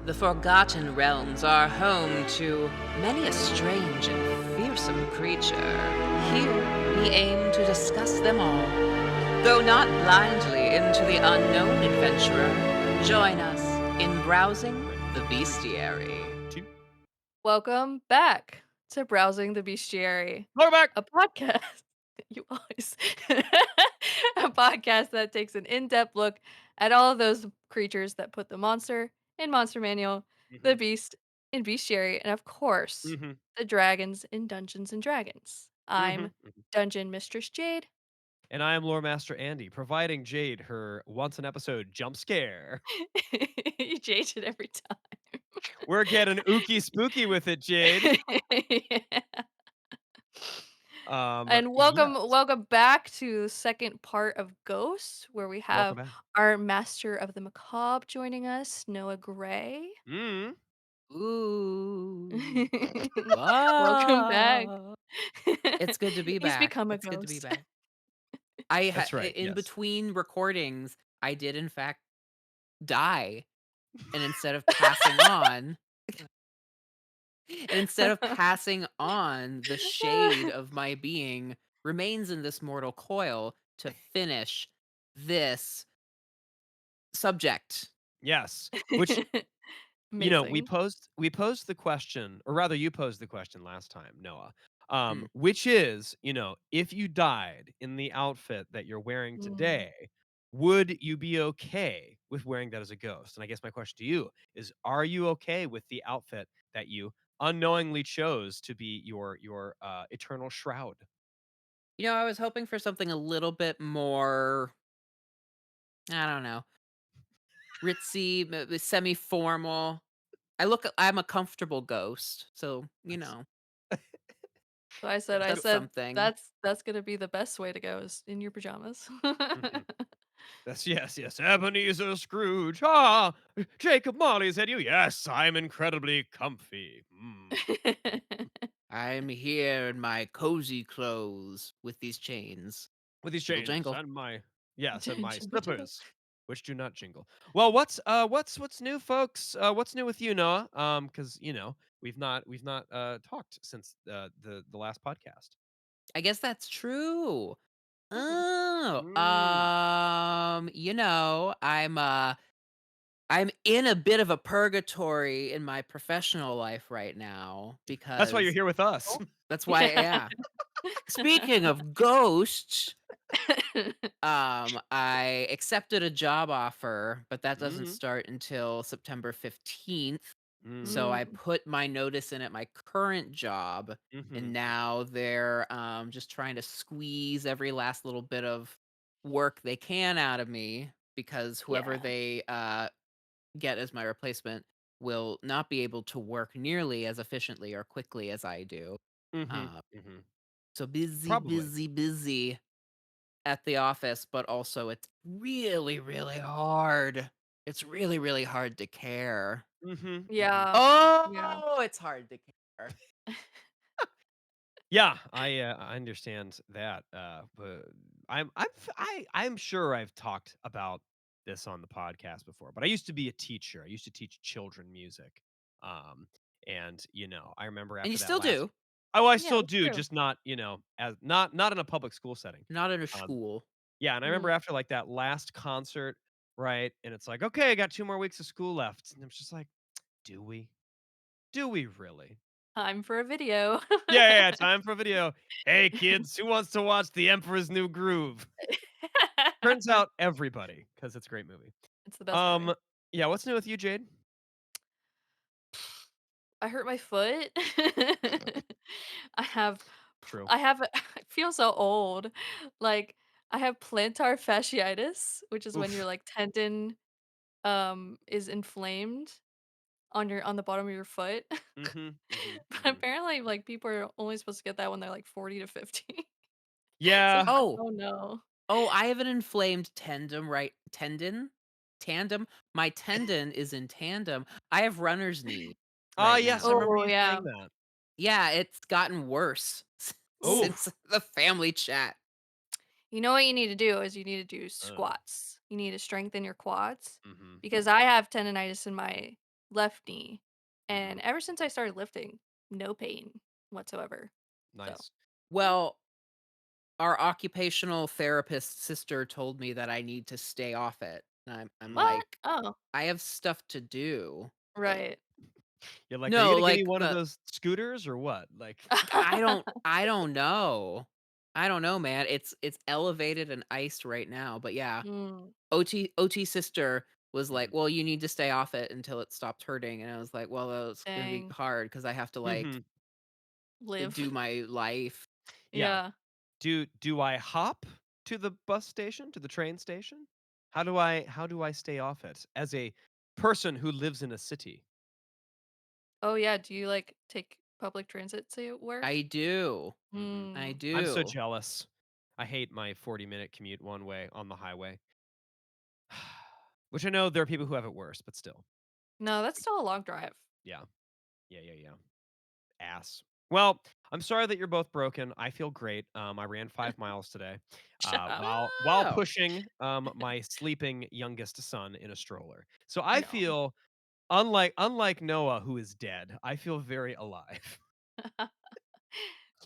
The Forgotten Realms are home to many a strange and fearsome creature. Here, we aim to discuss them all. Go not blindly into the unknown, adventurer. Join us in browsing Ready? the Three, bestiary. two. Welcome back to Browsing the Bestiary, Welcome back. a podcast. You always. A podcast that takes an in-depth look at all of those creatures that put the monster in Monster Manual, the Mhm, beast in Bestiary, and of course, mhm, the dragons in Dungeons and Dragons. I'm mhm. Dungeon Mistress Jade. And I am Lore Master Andy, providing Jade her once an episode jump scare. You change it every We're getting ooky spooky with it, Jade. time. Um, And welcome yes. welcome back to the second part of Ghosts, where we Welcome have back. our master of the macabre joining us, Noah Gray. Mm. Ooh. Welcome back. Ah. It's good to be He's back. become a It's good to be ghost. back. That's right. In Yes. between recordings, I did in fact die, and instead of passing on and instead of passing on, the shade of my being remains in this mortal coil to finish this subject. Yes. Which we Amazing. posed the question, or rather you posed the question last time, Noah. Mm. Which is, if you died in the outfit that you're wearing Mm. today, would you be okay with wearing that as a ghost? And I guess my question to you is, are you okay with the outfit that you unknowingly chose to be your eternal shroud? I was hoping for something a little bit more, I don't know, ritzy, semi-formal. I'm a comfortable ghost, so, That's So I said yes, I that's said something. that's gonna be the best way to go is in your pajamas. mhm. That's yes. Ebenezer Scrooge. Ah, Jacob Marley's had you. Yes, I'm incredibly comfy. Mm. I'm here in my cozy clothes with these chains. With these Jingle chains jangle. and my Jingle, jingle. slippers, which do not jingle. Well, what's new, folks? What's new with you, Noah? Because we've not talked since the last podcast. I guess that's true. Hmm. Oh, Mm. I'm in a bit of a purgatory in my professional life right now That's why you're because here with us. Oh. that's why, Yeah. yeah. Speaking of ghosts, I accepted a job offer, but that doesn't Mhm. start until September 15th. Mm. So I Mm. put my notice in at my current job, and Mhm. now they're just trying to squeeze every last little bit of work they can out of me because whoever Yeah. they get as my replacement will not be able to work nearly as efficiently or quickly as I do. Mhm. Uh, Mhm. so busy, Probably. busy, busy at the office, but also it's really, really hard. It's really, really hard to care. Mhm. Mhm. Yeah. Yeah. Oh, it's hard to care. Yeah, I understand that, but I'm sure I've talked about this on the podcast before, but I used to be a teacher. I used to teach children music, um, and I remember And you after that still last. do, Oh, I Yeah, still that's do, true. just not as not in a public school setting. not in a Um, school. yeah, and I remember Mm. after like that last concert, right? And it's like, okay, I got 2 more weeks of school left, and I'm just like, do we? Do we really? Time for a video. Yeah, time for a video. Hey kids, who wants to watch The Emperor's New Groove? Turns out everybody, because it's a great movie. It's the best Um, movie. yeah, what's new with you, Jade? I hurt my foot. I have True. I feel so old. Like, I have plantar fasciitis, which is when your, Oof. like, tendon, is inflamed on the bottom of your foot. Mhm, mhm, But mhm. apparently, like, people are only supposed to get that when they're, like, 40 to 50. So, Yeah. Oh, oh, no. oh, I have an inflamed tandem. My tendon is in tandem. I have runner's knee Ah, right yes, I now. remember Oh, you yeah. saying that. Yeah, it's gotten worse since Oof. the family chat. You know what you need to do is you need to do Uh, squats. You need to strengthen your quads mhm, because mhm. I have tendonitis in my left knee. Mhm. And ever since I started lifting, no pain whatsoever. So, Nice. yeah. Well, our occupational therapist sister told me that I need to stay off it. And I'm Mm. What? like, Oh, I have stuff to do. right. You're like, "Are you No, gonna give me like one of those scooters or what?" Like I don't know. I don't know, man. It's elevated and iced right now, but yeah. Mm, OT sister was like, Mhm. "Well, you need to stay off it until it stopped hurting." And I was like, "Well, it's gonna be dang. hard because I have to like Mhm. Live. do my life." Yeah. Yeah. Do I hop to the bus station, to the train station? How do I stay off it as a person who lives in a city? Oh, yeah, do you, like, take public transit to I work? do. Mhm. I Mm. I'm so do. jealous. I hate my 40-minute commute one way on the highway. Which I know there are people who have it worse, but still. No, that's still a long drive. Yeah. Yeah, yeah, yeah. Ass. Well, I'm sorry that you're both broken. I feel great. I ran 5 miles today, Shut up. while Oh. pushing, my sleeping youngest son in a stroller. So I No. feel unlike Noah, who is dead, I feel very alive.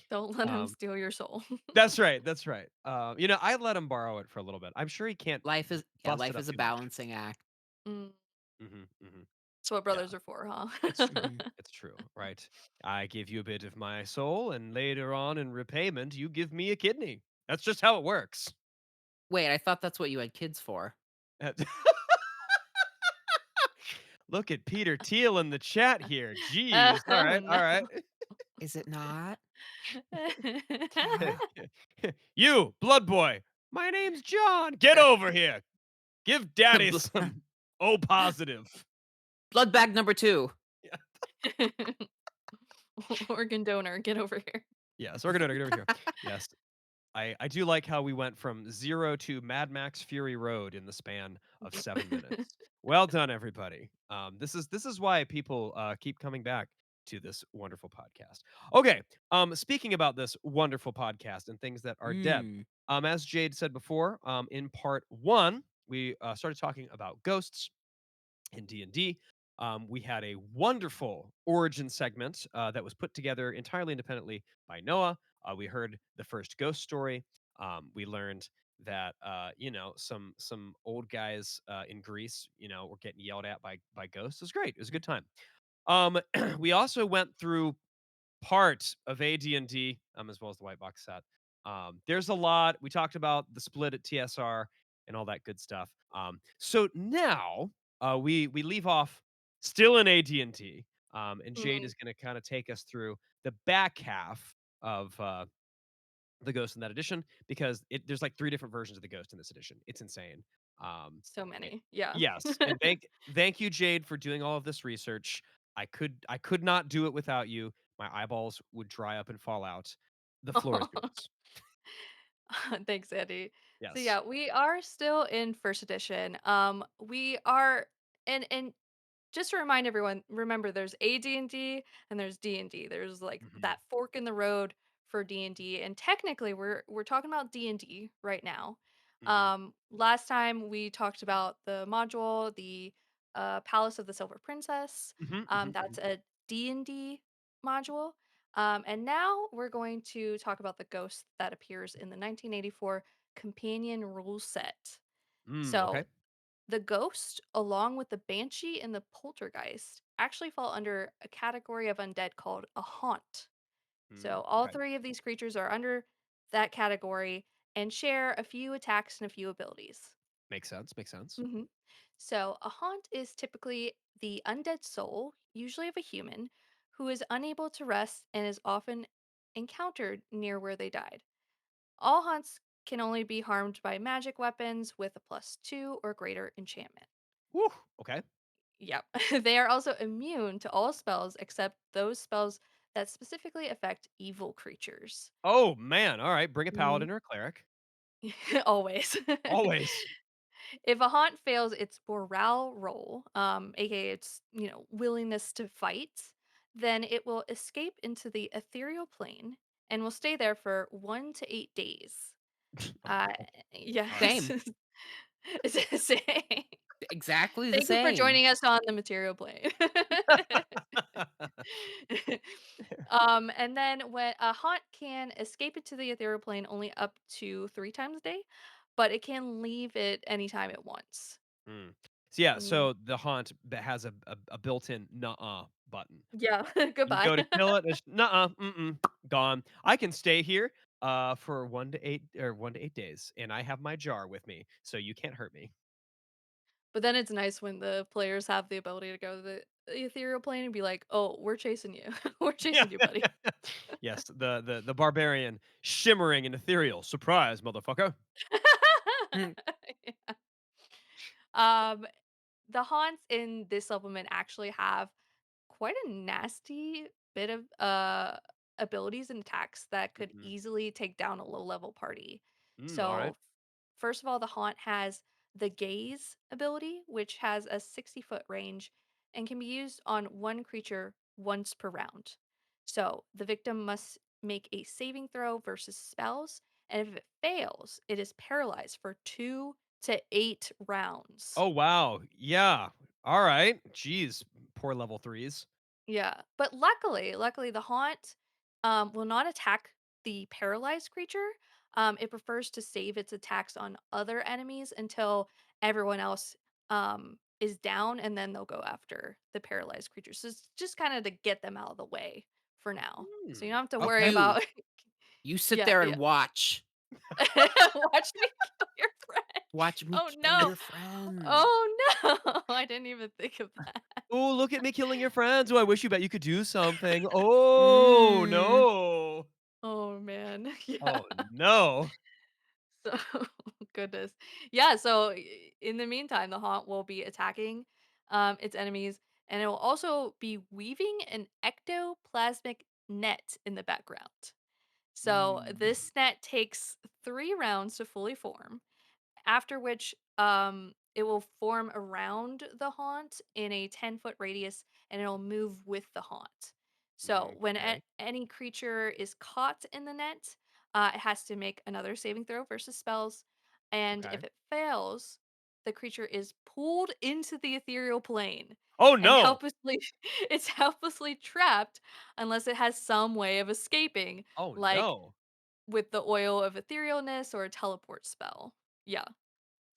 Don't let him Um, steal your soul. that's right, that's right. I let him borrow it for a little bit. I'm sure he can't bust it Life up is a too much. balancing act. Mm. Mhm, mhm. That's what Yeah. brothers are for, Mhm. It's true, right? I give you a bit of my soul, and later on in repayment, you give me a kidney. That's just how it works. Wait, I thought that's what you had kids for. Uh, Look at Peter Thiel in the chat here. Jeez. All Oh, right, all right. no. Is it not? Cat? You, blood boy. My name's John. Get over here. Give daddy some O positive. Blood bag number 2. Organ donor, get over here. Yes, we're gonna get over here. Yes, I do like how we went from 0 to Mad Max Fury Road in the span of Yep. 7 minutes. Well done, everybody. This is why people, keep coming back to this wonderful podcast. Okay, speaking about this wonderful podcast and things that are dead, Mm. as Jade said before, in part 1, we, started talking about ghosts in D&D. We had a wonderful origin segment that was put together entirely independently by Noah. We heard the first ghost story. We learned that some old guys in Greece, were getting yelled at by ghosts. It was great. It was a good time. We also went through part of AD&D, as well as the white box set. There's a lot. We talked about the split at TSR and all that good stuff. So now we leave off still in AD&D, and Jade Mm, is going to kind of take us through the back half of the Ghost in that edition because there's like 3 different versions of the Ghost in this edition. It's insane. Um, so eh, many. Yeah. yes, and thank you, Jade, for doing all of this research. I could not do it without you. My eyeballs would dry up and fall out. The floor is yours. Thanks, Andy. So Yes. yeah, we are still in first edition. We are and just to remind everyone, remember there's AD&D and D and there's D&D. There's like Mhm, that fork in the road for D&D, and technically we're talking about D&D right now. mhm, Last time we talked about the module, the Palace of the Silver Princess. mhm, mhm, That's mhm. a D&D module. And now we're going to talk about the ghost that appears in the 1984 companion rule set. Okay. So the ghost, along with the banshee and the poltergeist, actually fall under a category of undead called a haunt. So all Okay. three of these creatures are under that category and share a few attacks and a few abilities. Makes sense. Makes sense. hmm So a haunt is typically the undead soul, usually of a human, who is unable to rest and is often encountered near where they died. All haunts can only be harmed by magic weapons with a +2 or greater enchantment. Woo. Okay. Yep. They are also immune to all spells except those spells that specifically affect evil creatures. Oh man. All right. Bring a Mhm. paladin or a cleric. Always. Always. If a haunt fails its morale roll, aka its willingness to fight, then it will escape into the ethereal plane and will stay there for 1 to 8 days. Uh, Okay. All right. yes. Same. It's insane. Exactly the Thank you for same. joining us on the material plane. And then when a haunt can escape into the ethereal plane only up to 3 times a day, but it can leave it anytime it wants. Mm. So, yeah, Mm, so the haunt has a built-in "nuh-uh" button. yeah, You goodbye. go to kill it, it's "Nuh-uh, mm-mm, gone. I can stay here, for 1 to 8 days, and I have my jar with me, so you can't hurt me." But then it's nice when the players have the ability to go to the ethereal plane and be like, "Oh, we're chasing you. We're Yeah. chasing you, buddy." Yes, the barbarian, shimmering and ethereal, "Surprise, motherfucker." Yeah. Um, the haunts in this supplement actually have quite a nasty bit of abilities and attacks that could Mhm. easily take down a low level party. Alright. So, first of all, the haunt has the gaze ability, which has a 60-foot range and can be used on one creature once per round. So, the victim must make a saving throw versus spells, and if it fails, it is paralyzed for 2 to 8 rounds. Oh, wow. Yeah. Alright. Jeez, poor level 3s. Yeah, but luckily, the haunt, will not attack the paralyzed creature. It prefers to save its attacks on other enemies until everyone else, is down, and then they'll go after the paralyzed creature. So it's just kinda to get them out of the way for now. So you Hmm, don't have to worry okay. You about you sit Yeah, there yeah. and watch. Watch me kill your friend. Watch me Oh, kill no. your friend. Oh, no. I didn't even think of that. "Oh, look at me killing your friends. Oh, I wish you could do something. Oh, Mm. no. Oh, man. Yeah. Oh, no." So goodness. Yeah, so in the meantime, the haunt will be attacking its enemies, and it will also be weaving an ectoplasmic net in the background. So Mm, this net takes 3 rounds to fully form, after which it will form around the haunt in a 10-foot radius, and it'll move with the haunt. So when okay, any creature is caught in the net, it has to make another saving throw versus spells, and okay. if it fails, the creature is pulled into the ethereal plane Oh, and no. helplessly it's helplessly trapped unless it has some way of escaping, Oh, like no. with the oil of etherealness or a teleport spell. Yeah.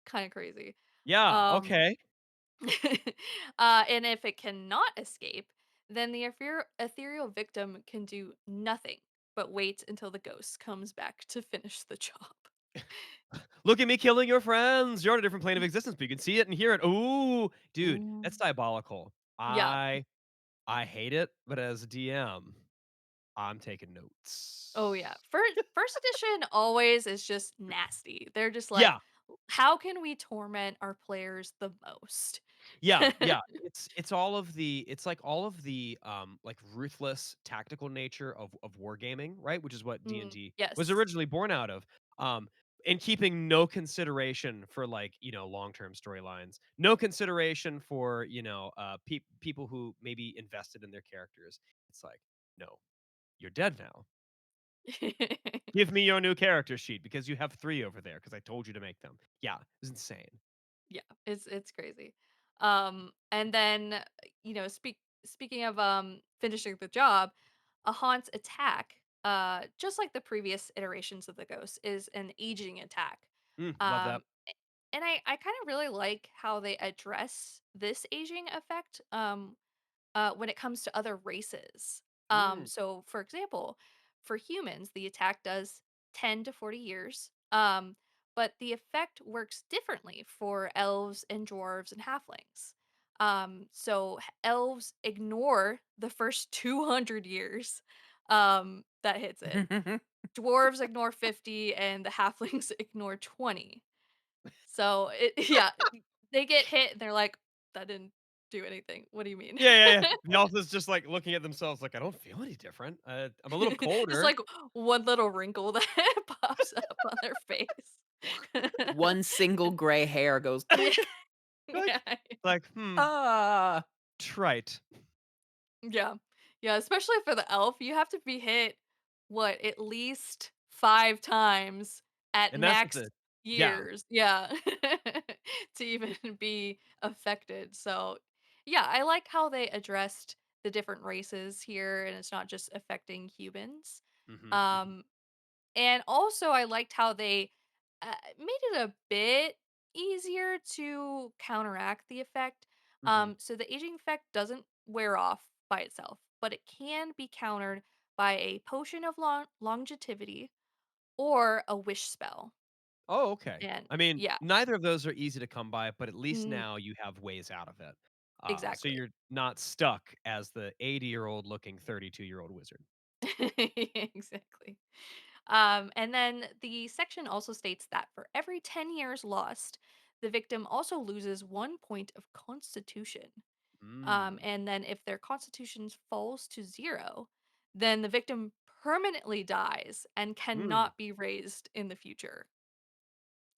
Kinda crazy. Yeah, Um, okay. and if it cannot escape, then the ethereal victim can do nothing but wait until the ghost comes back to finish the job. "Look at me killing your friends. You're on a different plane of existence, but you can see it and hear it." Ooh, dude, Ooh. that's diabolical. Yeah. I hate it, but as a DM, I'm taking Oh, yeah. notes. First edition always is just nasty. They're just like, Yeah. "How can we torment our players the most?" Yeah, yeah. It's all of the it's like all of the, like, ruthless tactical nature of wargaming, right? Which is what Mm, D&D was yes. originally born out of, and keeping no consideration for, like, long-term storylines, no consideration for, people who maybe invested in their characters. It's like, "No, you're dead now. Give me your new character sheet because you have 3 over there because I told you to make them." Yeah, it's insane. Yeah, it's crazy. And then, speaking of finishing the job, a haunt's attack, just like the previous iterations of the ghost, is an aging attack. Love that. And I kind of really like how they address this aging effect. When it comes to other races. Mm, So for example, for humans, the attack does 10 to 40 years. But the effect works differently for elves and dwarves and halflings. So elves ignore the first 200 years that hits it. Dwarves ignore 50 and the halflings ignore 20. So yeah, they get hit and they're like, that didn't do anything. What do you mean? Yeah, yeah, yeah. The elf is just, like, looking at themselves like, "I don't feel any different. I'm a little Just colder." like one little wrinkle that pops up on their face. One single gray hair goes Yeah, clink. yeah, Like, Ah. trite." yeah, yeah, especially for the elf, you have to be hit, what, at least 5 times at And that's at max the yeah. years, yeah, to even be affected, so Yeah, I like how they addressed the different races here, and it's not just affecting humans. Mhm, mhm. Um, and also I liked how they made it a bit easier to counteract the effect. Mhm. So the aging effect doesn't wear off by itself, but it can be countered by a potion of longevity or a wish spell. Oh, okay. And I mean, yeah, neither of those are easy to come by, but at least mm, now you have ways out of it. So exactly. you're not stuck as the 80-year-old looking 32-year-old wizard. Exactly. And then the section also states that for every 10 years lost, the victim also loses 1 point of constitution. Mm. And then if their constitution falls to zero, then the victim permanently dies and Mm. cannot be raised in the future.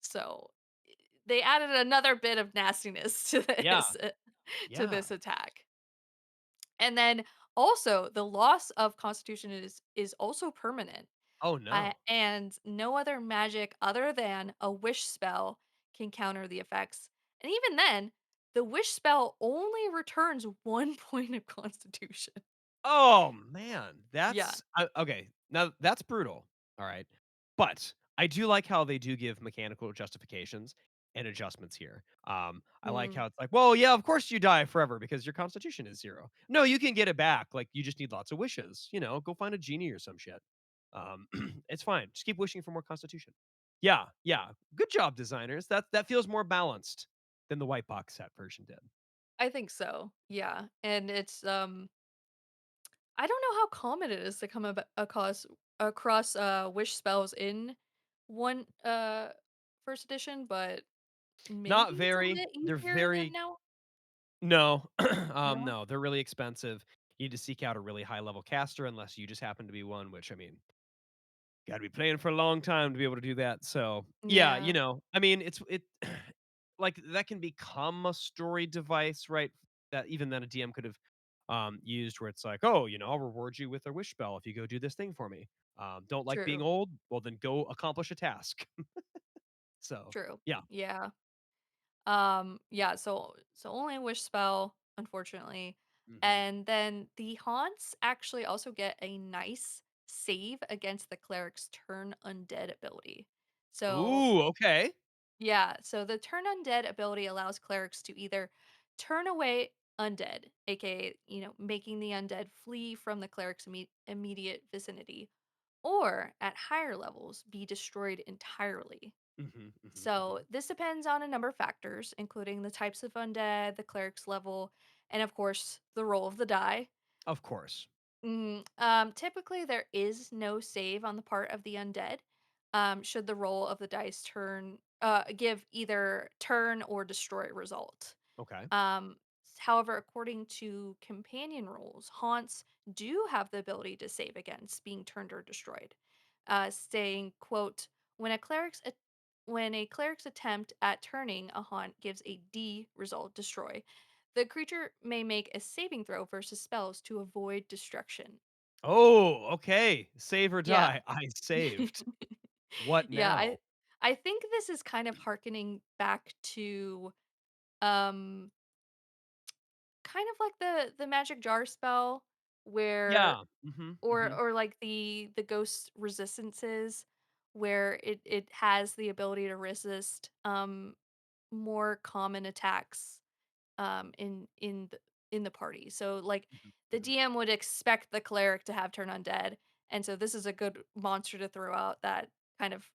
So they added another bit of nastiness to Yeah, to yeah. this attack. And then also the loss of constitution is also permanent. Oh, no. And no other magic other than a wish spell can counter the effects. And even then, the wish spell only returns 1 point of constitution. Oh, man. Yeah. That's okay. Now that's brutal. All right. But I do like how they do give mechanical justifications and adjustments here. I like Mm, how it's like, well, yeah, of course you die forever because your constitution is 0. No, you can get it back. Like you just need lots of wishes. Go find a genie or some shit. Um, it's fine. Just keep wishing for more constitution. Yeah, yeah. Good job, designers. That feels more balanced than the white box set version did. I think so. Yeah. And it's I don't know how common it is to come across wish spells in one first edition, but Not maybe it's a very. bit They're easier than very now. No, No. no, they're really expensive. You need to seek out a really high level caster unless you just happen to be one, which I mean, gotta be playing for a long time to be able to do that. So yeah, Yeah, I mean, it like that can become a story device, right? That even then a DM could have used where it's like, oh, I'll reward you with a wish spell if you go do this thing for me. Don't like being true. old? Well, then go accomplish a task. So True. yeah. Yeah. Yeah, so only a wish spell, unfortunately. Hmm. And then the haunts actually also get a nice save against the cleric's turn undead ability. So Ooh, okay. yeah, so the turn undead ability allows clerics to either turn away undead, aka, making the undead flee from the cleric's immediate vicinity, or at higher levels, be destroyed entirely. Hmm, hmm, So, hmm. this depends on a number of factors, including the types of undead, the cleric's level, and of course, the roll of the die. Of course. Typically, there is no save on the part of the undead. Should the roll of the dice give either turn or destroy result. Okay. Um, However, according to companion rules, haunts do have the ability to save against being turned or destroyed, saying, "quote When a cleric's attempt at turning a haunt gives a D result, destroy, the creature may make a saving throw versus spells to avoid destruction." Oh, okay. Save or Yeah, die. I saved. What yeah. now? I think this is kind of harkening back to um kind of like the magic jar spell where Yeah. Mhm, or mhm, or like the ghost resistances where it has the ability to resist more common attacks in the party. So like mhm, the mhm, DM would expect the cleric to have turn undead, and so this is a good monster to throw out that kind of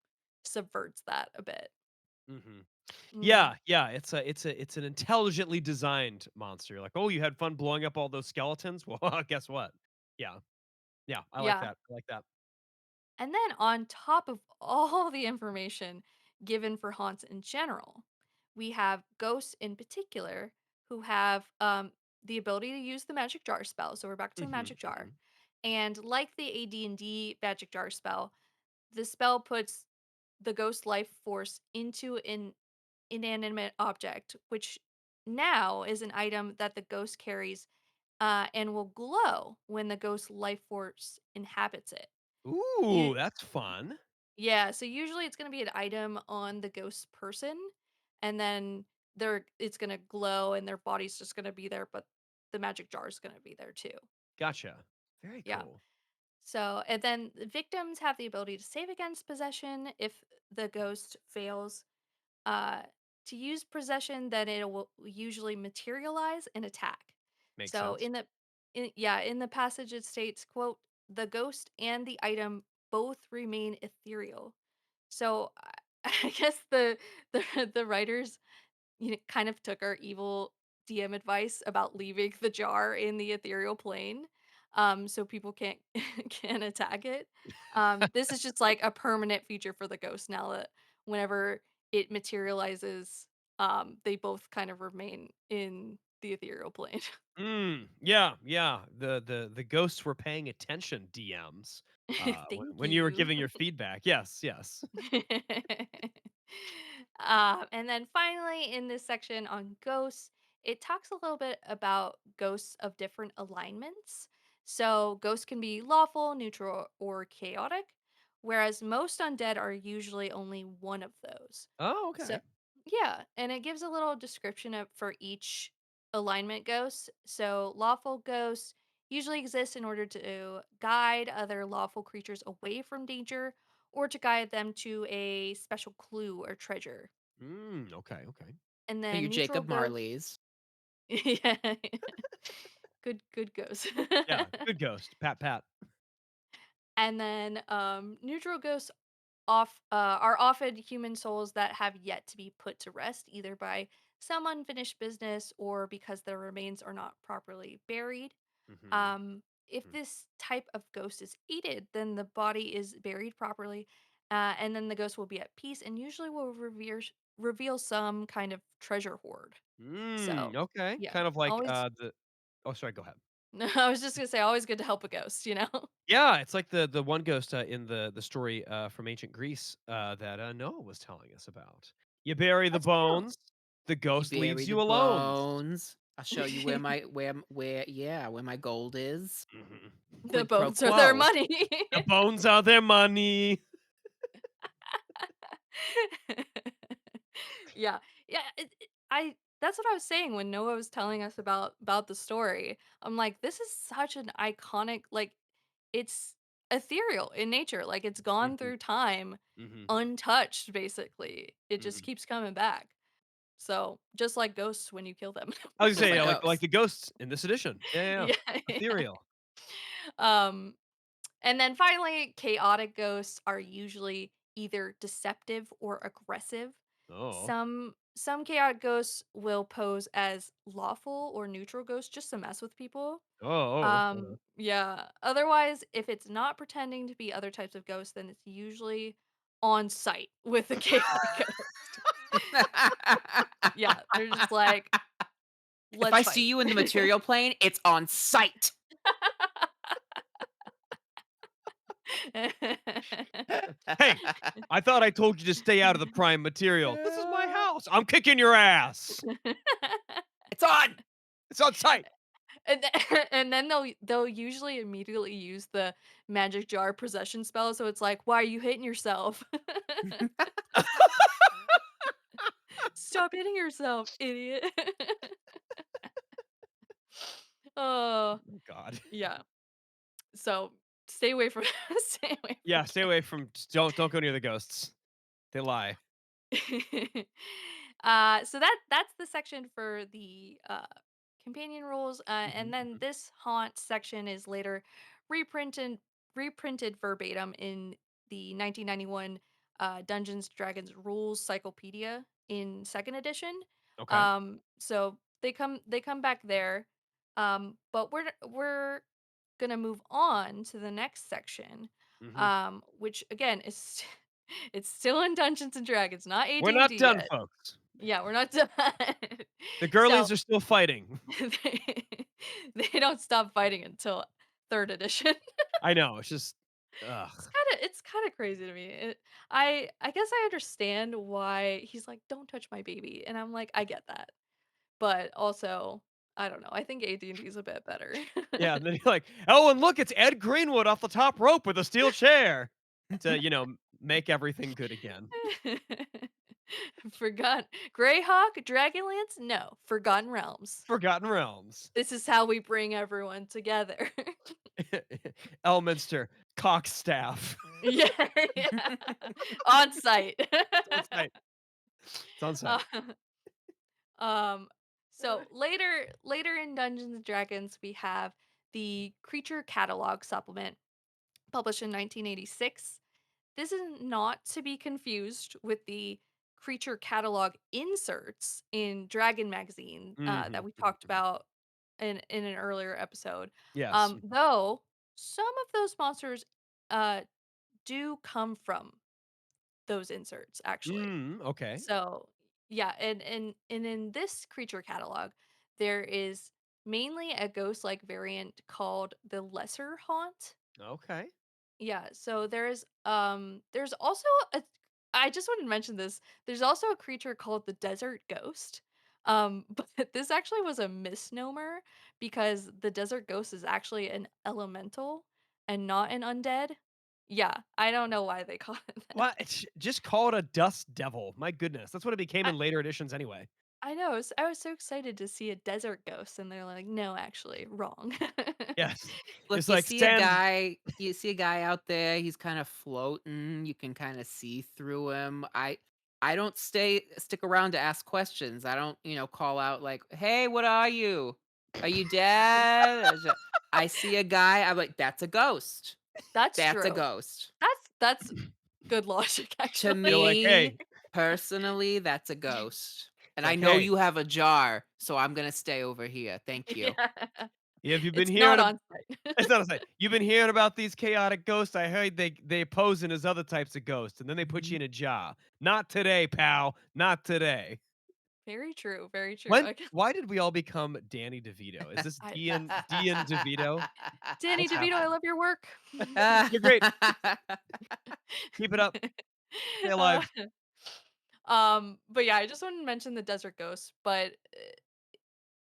subverts that a bit. mhm. Mm, Yeah, yeah, it's an intelligently designed monster. You're like, "Oh, you had fun blowing up all those skeletons? Well, guess what?" Yeah, yeah, I like yeah. that, I like that. And then on top of all the information given for haunts in general, we have ghosts in particular who have the ability to use the magic jar spell. So we're back to the Mhm, magic jar. mhm. And like the AD&D magic jar spell, the spell puts the ghost life force into an inanimate object, which now is an item that the ghost carries and will glow when the ghost life force inhabits it. Ooh, You that's fun. Yeah, so usually it's gonna be an item on the ghost person, and then it's gonna glow and their body's just gonna be there, but the magic jar is gonna be there too. Gotcha. Very Yeah. cool. So, and then the victims have the ability to save against possession if the ghost fails uh, to use possession, then it will usually materialize and attack. Makes So sense. in the passage it states, quote, the ghost and the item both remain ethereal. So I guess the writers, kind of took our evil DM advice about leaving the jar in the ethereal plane, so people can't can attack it. This is just like a permanent feature for the ghost now that whenever it materializes, they both kind of remain in the ethereal plane. Yeah, yeah. The ghosts were paying attention, DMs, Thank when you were you. giving your feedback. Yes, yes. And then finally, in this section on ghosts, it talks a little bit about ghosts of different alignments. So, ghosts can be lawful, neutral, or chaotic, whereas most undead are usually only one of those. Oh, So, okay. yeah, and it gives a little description of for each alignment ghost. So, lawful ghosts usually exist in order to guide other lawful creatures away from danger or to guide them to a special clue or treasure. Okay, okay. And Are then you neutral Jacob ghosts. Marley's? Yeah. Good ghost. Yeah, good ghost. Pat, pat. And then neutral ghosts are often human souls that have yet to be put to rest, either by some unfinished business or because their remains are not properly buried. Mhm. If Mm. this type of ghost is aided, then the body is buried properly, and then the ghost will be at peace and usually will reveal some kind of treasure hoard. So, Okay. yeah, Kind of like, always. the Oh, sorry, go ahead. No, I was just gonna say, always good to help a ghost, you know. Yeah, it's like the one ghost, in the story, from ancient Greece, that, Noah was telling us about. You bury the That's true. bones, the You ghost bury leaves the you alone. bones. I'll show you where my gold is. Mhm. The Quid pro bones are their quo. money. The bones are their money. Yeah. Yeah, I that's what I was saying when Noah was telling us about the story. I'm like, "This is such an iconic, like, it's ethereal in nature, like, it's gone Mhm, through time mhm, untouched, basically. It just mhm. keeps coming back." So, just like ghosts when you kill them. I was gonna Just say, like yeah, like ghosts. the ghosts in this edition. Yeah, yeah, yeah. Yeah, yeah. Ethereal. Um And then finally, chaotic ghosts are usually either deceptive or aggressive. Oh. Some chaotic ghosts will pose as lawful or neutral ghosts just to mess with people. Oh. Yeah. Otherwise, if it's not pretending to be other types of ghosts, then it's usually on site with a chaotic ghost. Yeah, they're just like, If let's I see fight. you in the material plane, it's on sight. "Hey, I thought I told you to stay out of the prime material. This is my house. I'm kicking your ass. It's on. It's on site." And then and then they'll usually immediately use the magic jar possession spell, so it's like, "Why are you hitting yourself? Stop hitting yourself, idiot." Oh, Oh god. yeah. So, stay away from stay away from Yeah, stay away from don't go near the ghosts. They lie. So that's the section for the companion rules, and Mhm, then mhm. this haunt section is later reprinted reprinted verbatim in the 1991 Dungeons Dragons Rules Cyclopedia in second edition. Okay. So they come back there, but we're gonna move on to the next section, Mhm. which again is it's still in Dungeons& and Dragons, not We're not AD&D done, yet. folks. Yeah, we're not done. The So, girlies are still fighting. they they don't stop fighting until 3rd edition. I know, it's just ugh. It's kinda crazy to me. I guess I understand why he's like, "Don't touch my baby," and I'm like, "I get that." But also, I don't know, I think AD&D is a bit better. Yeah, and then you're like, "Oh, and look, it's Ed Greenwood off the top rope with a steel chair," to, make everything good again. Forgotten Greyhawk, Dragonlance? No, Forgotten Realms. Forgotten Realms. This is how we bring everyone together. Elminster, Cockstaff. Yeah, yeah. On site. It's on site. It's on Uh, site. um, so later in Dungeons& and Dragons, we have the Creature Catalog supplement published in 1986. This is not to be confused with the Creature Catalog inserts in Dragon Magazine, that Mhm, we mhm, talked mhm. about in an earlier episode. Yes. Though some of those monsters, uh, do come from those inserts, actually. Okay. So, yeah, and in this creature catalog, there is mainly a ghost-like variant called the Lesser Haunt. Okay. Yeah, so there's also a I just wanted to mention this. There's also a creature called the Desert Ghost. But this actually was a misnomer because the Desert Ghost is actually an elemental and not an undead. Yeah, I don't know why they call it that. What? Just call it a dust devil. My goodness, that's what it became I in later editions anyway. I know, I was so excited to see a desert ghost, and they're like, "No, actually, wrong." Yes. Look, It's like you see a guy out there, he's kinda floating, you can kinda see through him. I don't stick around to ask questions. I don't, call out like, "Hey, what are you? Are you dead?" I see a guy, I'm like, "That's a ghost. That's That's a true. ghost." That's good logic, To actually. you're like, me, "Hey," personally, that's a ghost. it's And I like, know "Hey, you have a jar, so I'm gonna stay over here. Thank you. Yeah. have you been It's not hearing on site. it's not a say. You've been hearing about these chaotic ghosts. I heard they posing as other types of ghosts, and then they put you Mhm. in a jar. Not today, pal. Not today. Very true, very true. When? Okay. Why did we all become Danny DeVito? Is this Dian DeVito? Danny What's DeVito, I happening? love your work. You're great. Keep it up. Stay Uh, alive. but yeah, I just wanted to mention the desert ghost, but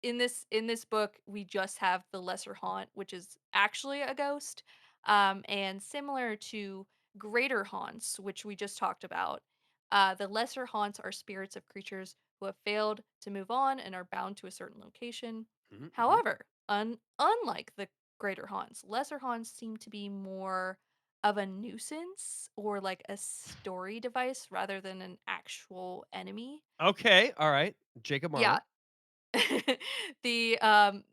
in this book, we just have the lesser haunt, which is actually a ghost. And similar to greater haunts, which we just talked about, the lesser haunts are spirits of creatures who have failed to move on and are bound to a certain location. Mhm, mhm. However, unlike the greater haunts, lesser haunts seem to be more of a nuisance or like a story device rather than an actual enemy. Okay. All right. Jacob Yeah, Marlowe.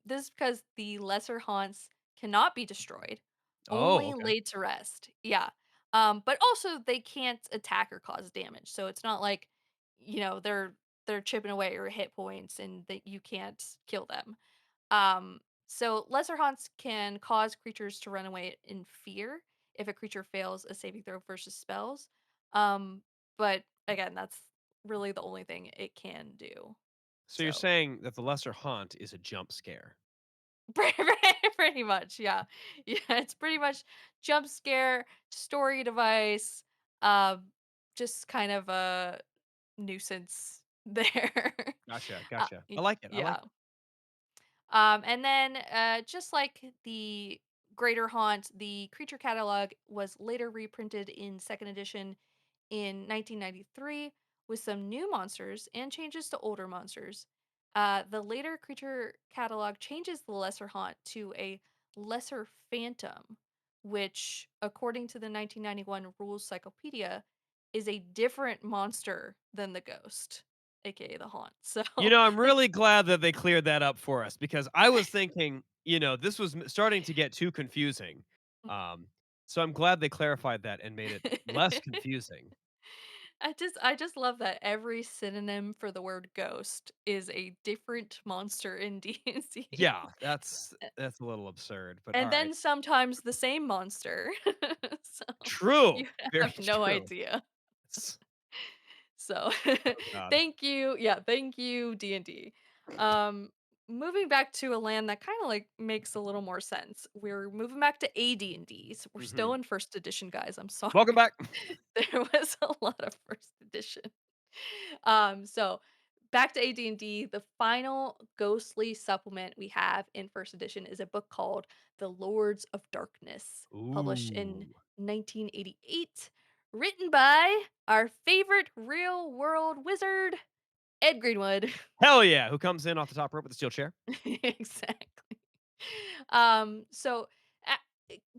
this is because the lesser haunts cannot be destroyed, Oh, only okay. laid to rest. Yeah. But also they can't attack or cause damage. So it's not like, they're chipping away your hit points and that you can't kill them. So lesser haunts can cause creatures to run away in fear if a creature fails a saving throw versus spells. Um, but again, that's really the only thing it can do. So you're So saying that the lesser haunt is a jump scare. Pretty much, yeah. Yeah, it's pretty much jump scare, story device, um, just kind of a nuisance there. Gotcha, gotcha. I Y like it. I like yeah. it. And then, just like the Greater Haunt, the Creature Catalog was later reprinted in second edition in 1993 with some new monsters and changes to older monsters. The later Creature Catalog changes the Lesser Haunt to a Lesser Phantom, which, according to the 1991 Rules Cyclopedia, is a different monster than the ghost, aka the haunt. So, I'm really glad that they cleared that up for us because I was thinking, this was starting to get too confusing. Um, so I'm glad they clarified that and made it less confusing. I just love that every synonym for the word ghost is a different monster in D&D. Yeah, that's a little absurd, but all And right. then sometimes the same monster. So True. you Very have no true. idea. It's- So oh God. thank you. Yeah, thank you, D&D. Um moving back to a land that kind of like makes a little more sense. We're moving back to AD&D. So we're Hmm. still in first edition, guys. I'm sorry. Welcome back. There was a lot of first edition. So back to AD&D, the final ghostly supplement we have in first edition is a book called The Lords of Darkness, published in Ooh. 1988, written by our favorite real world wizard, Ed Greenwood. Hell yeah! Who comes in off the top rope with a steel chair? Exactly. So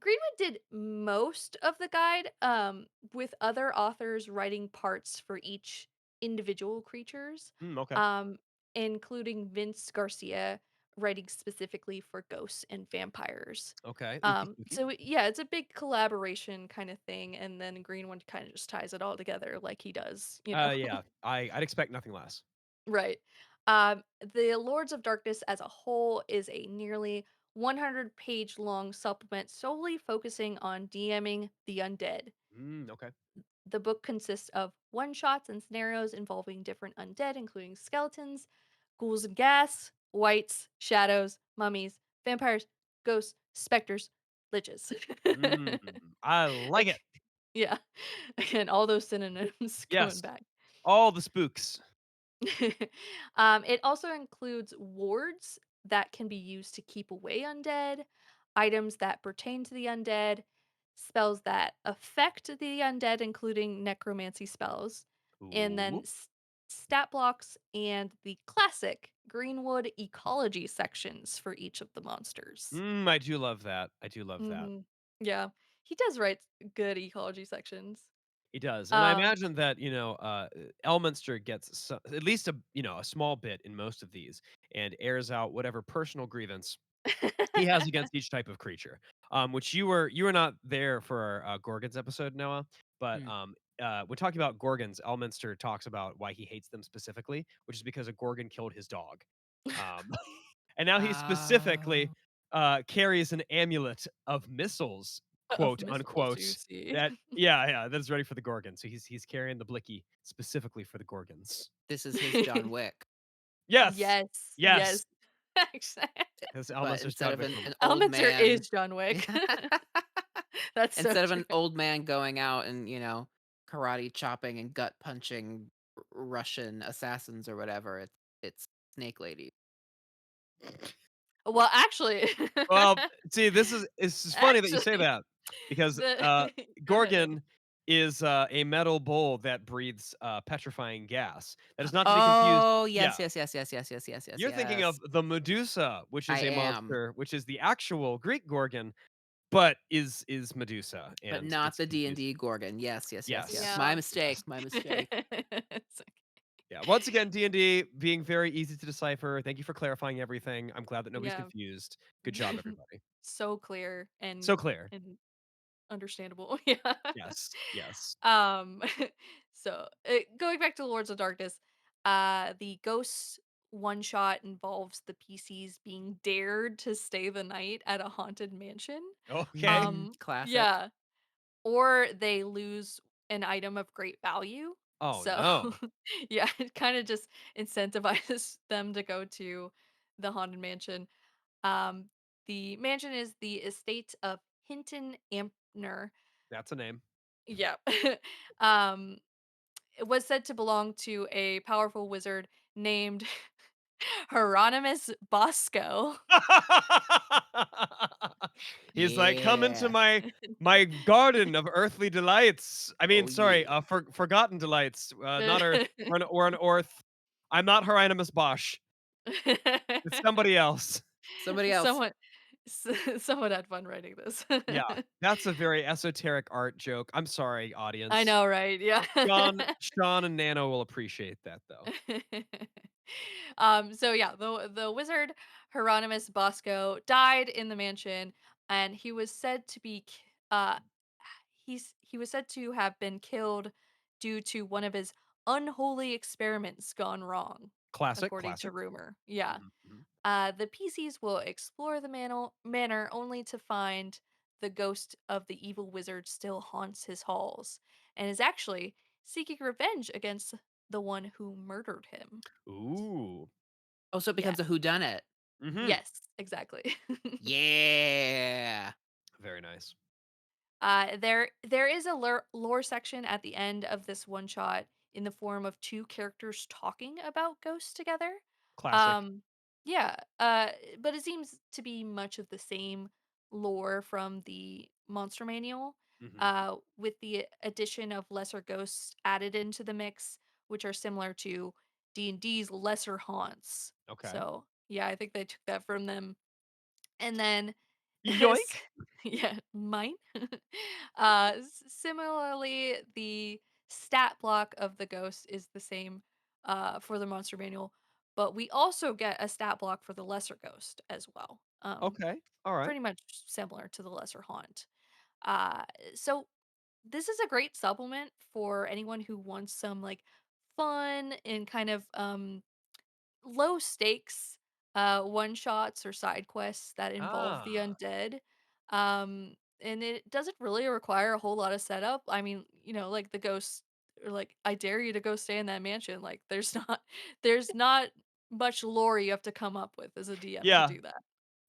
Greenwood did most of the guide, with other authors writing parts for each individual creatures, Okay. um, including Vince Garcia writing specifically for ghosts and vampires. Okay. Ookie ookie. So yeah, it's a big collaboration kind of thing, and then Greenwood kind of just ties it all together like he does, you know. Yeah. I'd expect nothing less. Right. The Lords of Darkness as a whole is a nearly 100-page long supplement solely focusing on DMing the undead. Okay. The book consists of one shots and scenarios involving different undead, including skeletons, ghouls and gas, wights, shadows, mummies, vampires, ghosts, specters, liches. Mm, I like Like, it. yeah. Again, all those synonyms going Yes. back. All the spooks. It also includes wards that can be used to keep away undead, items that pertain to the undead, spells that affect the undead, including necromancy spells, and then Ooh. stat blocks and the classic Greenwood ecology sections for each of the monsters. I do love that. I do love that. Hmm. Yeah, he does write good ecology sections. He does, and I Um, imagine that, Elminster gets at least a small bit in most of these and airs out whatever personal grievance he has against each type of creature. Which you were not there for our, Gorgons episode, Noah, but, Mm. when talking about Gorgons, Elminster talks about why he hates them specifically, which is because a Gorgon killed his dog. Um, and now he specifically, Oh. carries an amulet of missiles, of quote, missiles, you unquote, see. that yeah, that's ready for the Gorgon. So he's carrying the Blicky specifically for the Gorgons. This is his John Wick, Yes! Yes, Yes! yes. Exact Because but Elminster's instead John of Wick an moment. old Elementor man is John Wick. That's so instead of true. an old man going out and, karate chopping and gut punching Russian assassins or whatever, it's Snake Lady. Well, actually Well, see, it's funny that you say actually, that because, go ahead. Gorgon is, a metal bowl that breathes, petrifying gas. That is not to be confused Oh, yeah, yes, yes, yes, yes, yes, yes, yes, yes, you're thinking of yes. the Medusa, which I is a am, monster, which is the actual Greek Gorgon, but is Medusa, but and not it's the confusing. D&D Gorgon. Yes, yes, yes, yes. Yes, My Yeah. mistake, yes. my mistake. It's like Yeah, once again, D&D being very easy to decipher. Thank you for clarifying everything. I'm glad that nobody's yeah. confused. Good job, everybody. So clear So clear. and understandable. Yeah. Yes, yes. Um, so going back to Lords of Darkness, the Ghosts one shot involves the PCs being dared to stay the night at a haunted mansion. Okay. Classic. Yeah, or they lose an item of great value. Oh, So, no. yeah, it kind of just incentivizes them to go to the haunted mansion. Um, the mansion is the estate of Hinton Ampner. That's a name. Yeah. um, it was said to belong to a powerful wizard named Hieronymus Bosco. He's like, "Come into Yeah. my garden of earthly delights." I mean, Oh, sorry, yeah. forgotten delights, not earth or an orth. I'm not Hieronymus Bosch. It's somebody else. Somebody else. Someone someone had fun writing this. Yeah, that's a very esoteric art joke. I'm sorry, I audience. know, right? Yeah. Sean and Nano will appreciate that, though. So yeah, the wizard Hieronymus Bosco died in the mansion, and he was said to be he was said to have been killed due to one of his unholy experiments gone wrong, Classic, according to classic. rumor. Yeah. Mhm, mhm. The PCs will explore the manor only to find the ghost of the evil wizard still haunts his halls and is actually seeking revenge against the one who murdered him. Ooh. Oh, so it Yeah. becomes a whodunit. Mhm. Yes, exactly. Yeah. Very nice. There is a lore section at the end of this one shot in the form of two characters talking about ghosts together. Classic. Um, yeah, but it seems to be much of the same lore from the monster manual. Mhm. with the addition of lesser ghosts added into the mix, which are similar to D&D's lesser haunts. Okay. So, yeah, I think they took that from them. And then s Yoink. yeah, mine. Similarly, the stat block of the ghost is the same, for the monster manual, but we also get a stat block for the lesser ghost as well. Okay. Alright. Pretty much similar to the lesser haunt. Uh, so this is a great supplement for anyone who wants some, like, fun and kind of, low stakes, one shots or side quests that involve the Ah. undead. And it doesn't really require a whole lot of setup. I mean, like the ghosts or like I dare you to go stay in that mansion. Like there's not much lore you have to come up with as a DM to Yeah. do that.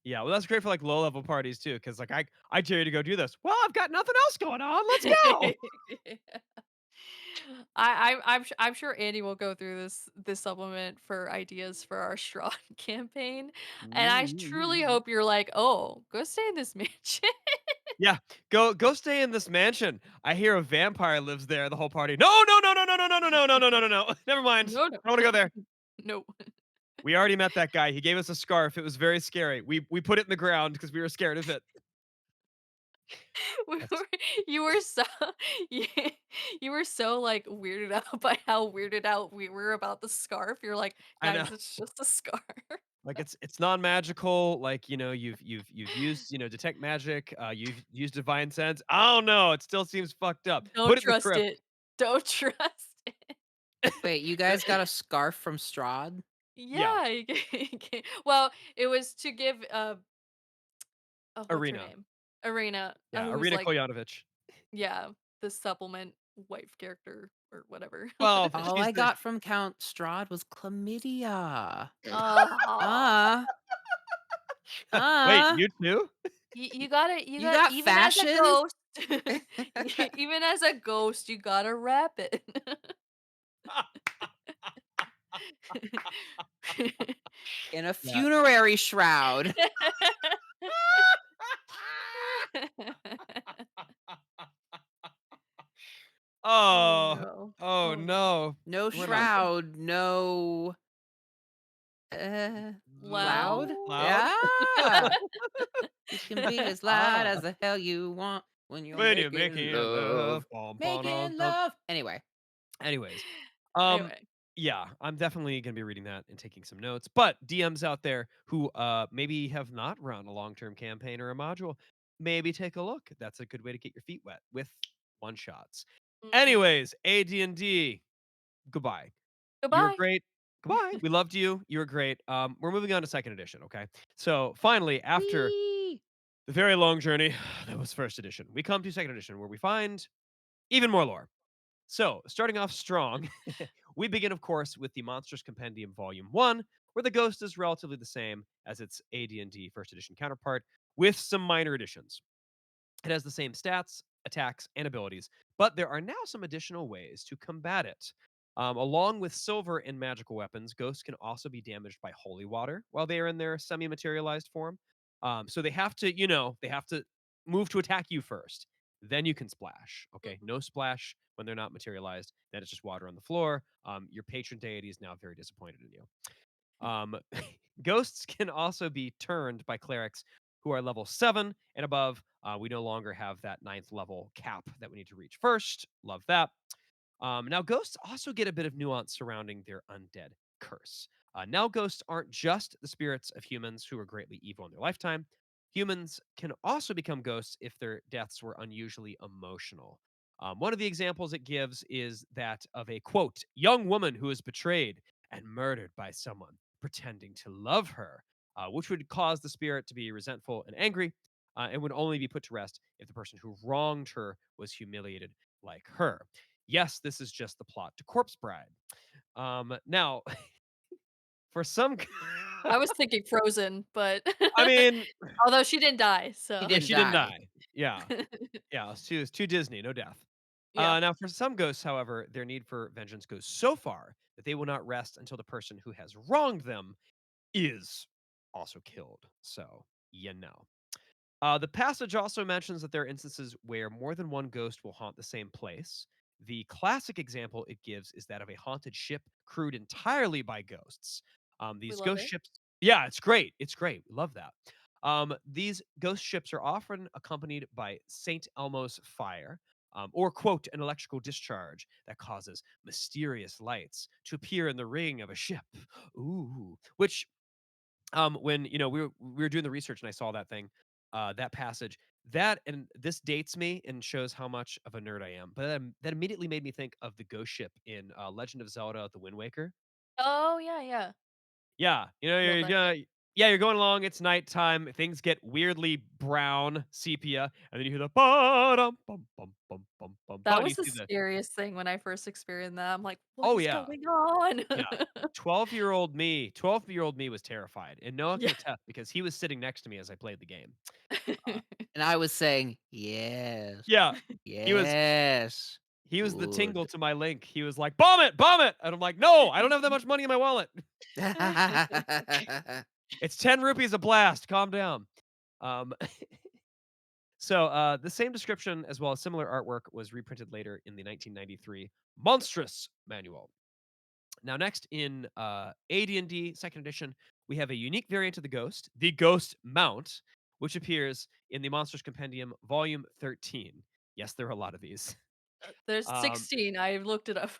Yeah, well, that's great for, like, low level parties too, because like, I dare you to go do this. "Well, I've got nothing else going on, let's go!" I'm sure Andy will go through this supplement for ideas for our Strawn campaign, and I truly Ooh. hope you're like, "Oh, go stay in this mansion." Yeah, go stay in this mansion. I hear a vampire lives there, the whole party, "No, no, no, no, no, no, no, no, no, no, no, no, no, no. Never mind. No, no. I don't wanna go there. No. We already met that guy, he gave us a scarf, it was very scary. We put it in the ground because we were scared of it." We That's were you were so you you were so, like, weirded out by how weirded out we were about the scarf. You're like, I know. "Guys, it's just a scarf. Like, it's non-magical, like, you've used, detect magic, you've used divine sense. I don't know, it still seems fucked up. Don't Put it in the trust crypt. it. Don't trust it." Wait, you guys got a scarf from Strahd? Yeah, Yeah, well, it was to give, oh, what's her Arena. name? Arena, Yeah, who's Arena like, Koyanovich. yeah, the supplement wife character or whatever. Well, All she's I the got from Count Strahd was chlamydia. Oh, Ah, Wait, ah. you too? you You gotta got even as a fashion? ghost, even as a ghost, you gotta wrap it. In a Yeah. funerary shroud. Oh, Oh, no. oh, Oh, no. no. No We're not shroud, no, loud? Loud? loud? Yeah. You can be as loud Ah. as the hell you want when you're When you're making making love, love. bum, ba-dum, Making dum. love. Anyway, Anyways, um, Anyway. yeah, I'm definitely gonna be reading that and taking some notes. But DMs out there who maybe have not run a long-term campaign or a module, maybe take a look. That's a good way to get your feet wet with one shots. Mhm. Anyways, AD&D, goodbye. You were Goodbye. great. Goodbye. We loved you. You were great. We're moving on to second edition. Okay. So finally, after wee. the very long journey that was first edition, we come to second edition where we find even more lore. So, starting off strong, we begin, of course, with the Monsters Compendium Volume 1, where the ghost is relatively the same as its AD&D first edition counterpart, with some minor additions. It has the same stats, attacks, and abilities, but there are now some additional ways to combat it. Along with silver and magical weapons, ghosts can also be damaged by holy water while they are in their semi materialized form. So they have to move to attack you first. Then you can splash. Okay. Mhm. No splash when they're not materialized. Then it's just water on the floor. Your patron deity is now very disappointed in you. Um, Ghosts can also be turned by clerics who are level 7 and above. We no longer have that ninth level cap that we need to reach first. Love that. Now, ghosts also get a bit of nuance surrounding their undead curse. Now, ghosts aren't just the spirits of humans who were greatly evil in their lifetime. Humans can also become ghosts if their deaths were unusually emotional. One of the examples it gives is that of a quote, young woman who is betrayed and murdered by someone pretending to love her, which would cause the spirit to be resentful and angry, and would only be put to rest if the person who wronged her was humiliated like her. Yes, this is just the plot to Corpse Bride. Now, for some, I was thinking Frozen, but I mean, although she didn't die, He so didn't she didn't die. die. Yeah, yeah, it's too Disney, no death. yeah. Now, for some ghosts, however, their need for vengeance goes so far that they will not rest until the person who has wronged them is also killed. So, you know. The passage also mentions that there are instances where more than one ghost will haunt the same place. The classic example it gives is that of a haunted ship crewed entirely by ghosts. We These love ghost it. ships, yeah, it's great. It's great. We love that. These ghost ships are often accompanied by St. Elmo's fire, or, quote, an electrical discharge that causes mysterious lights to appear in the ring of a ship. Ooh, which when we were doing the research and I saw that thing, that passage, and this dates me and shows how much of a nerd I am. But that immediately made me think of the ghost ship in Legend of Zelda: The Wind Waker. Oh, yeah, yeah. Yeah, Love you're that game. gonna yeah, you're going along. It's nighttime. Things get weirdly brown sepia, and then you hear the ba dum bum bum bum bum bum bum, That and you was the see the scariest thing when I first experienced that. I'm like, "What oh is yeah, going on?" yeah. 12-year-old me was terrified, and Noah can Yeah. attest because he was sitting next to me as I played the game. Uh, And I was saying, "Yes, yeah, he was yes, He was the tingle good." to my Link. He was like, bomb it!" And I'm like, "No, I don't have that much money in my wallet. It's 10 rupees a blast. Calm down." Um, the same description as well as similar artwork was reprinted later in the 1993 Monstrous manual. Now, next in AD&D Second Edition, we have a unique variant of the Ghost Mount, which appears in the Monsters Compendium, Volume 13. Yes, there are a lot of these. There's Um, 16, I looked it up.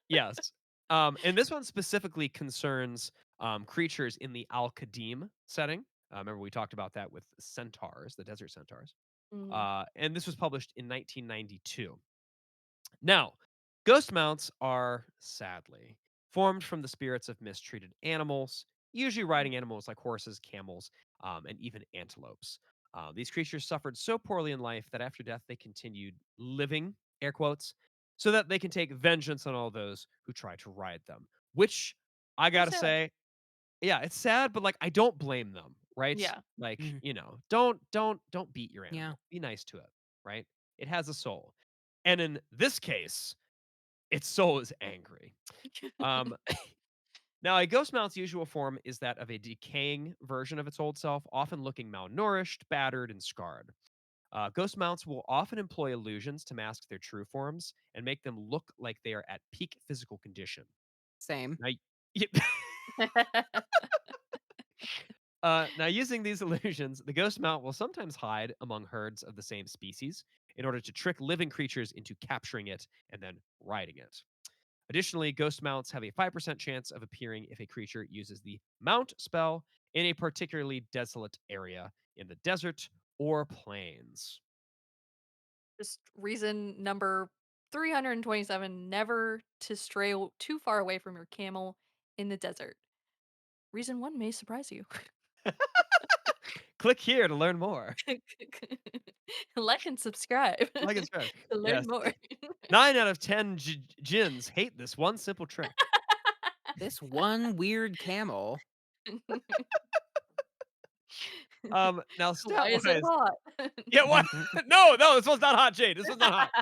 Yes. And this one specifically concerns creatures in the Al Qadim setting. Remember, we talked about that with centaurs, the desert centaurs. Mm, And this was published in 1992. Now, ghost mounts are, sadly, formed from the spirits of mistreated animals, usually mhm. riding animals like horses, camels, and even antelopes. These creatures suffered so poorly in life that after death they continued living, air quotes, so that they can take vengeance on all those who try to ride them. Which I So gotta sad. say, yeah, it's sad, but like I don't blame them, right? Yeah. Like, Mm, don't beat your yeah, animal. Be nice to it, right? It has a soul. And in this case, its soul is angry. Um, now, a ghost mount's usual form is that of a decaying version of its old self, often looking malnourished, battered, and scarred. Ghost mounts will often employ illusions to mask their true forms and make them look like they are at peak physical condition. same. Now, now, using these illusions, the ghost mount will sometimes hide among herds of the same species in order to trick living creatures into capturing it and then riding it. Additionally, ghost mounts have a 5% chance of appearing if a creature uses the mount spell in a particularly desolate area in the desert or plains. Just reason number 327, never to stray too far away from your camel in the desert. Reason 1 may surprise you. Click here to learn more. Like and subscribe Like and subscribe. to Yes. learn more. 9 out of 10 jinns hate this one simple trick. This one weird camel. Now Why stat is it wise, hot? yeah, what? No, this one's not hot, Jade. This one's not hot.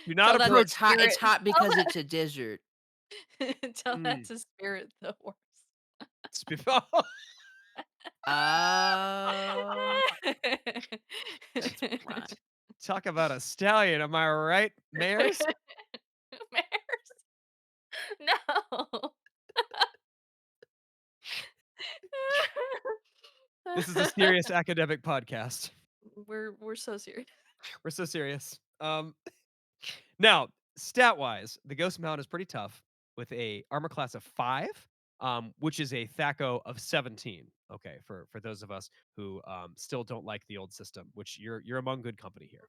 Do not Tell that No, to approach. it's spirit. hot because it's a desert. Tell that Mm. to spirit the horse. Oh, that's right. Talk about a stallion, am I right, mares? Mares. No. This is a serious academic podcast. We're so serious. We're so serious. Now, stat wise, the Ghost Mount is pretty tough with a armor class of 5, which is a THAC0 of 17. Okay, for those of us who still don't like the old system, which you're among good company here.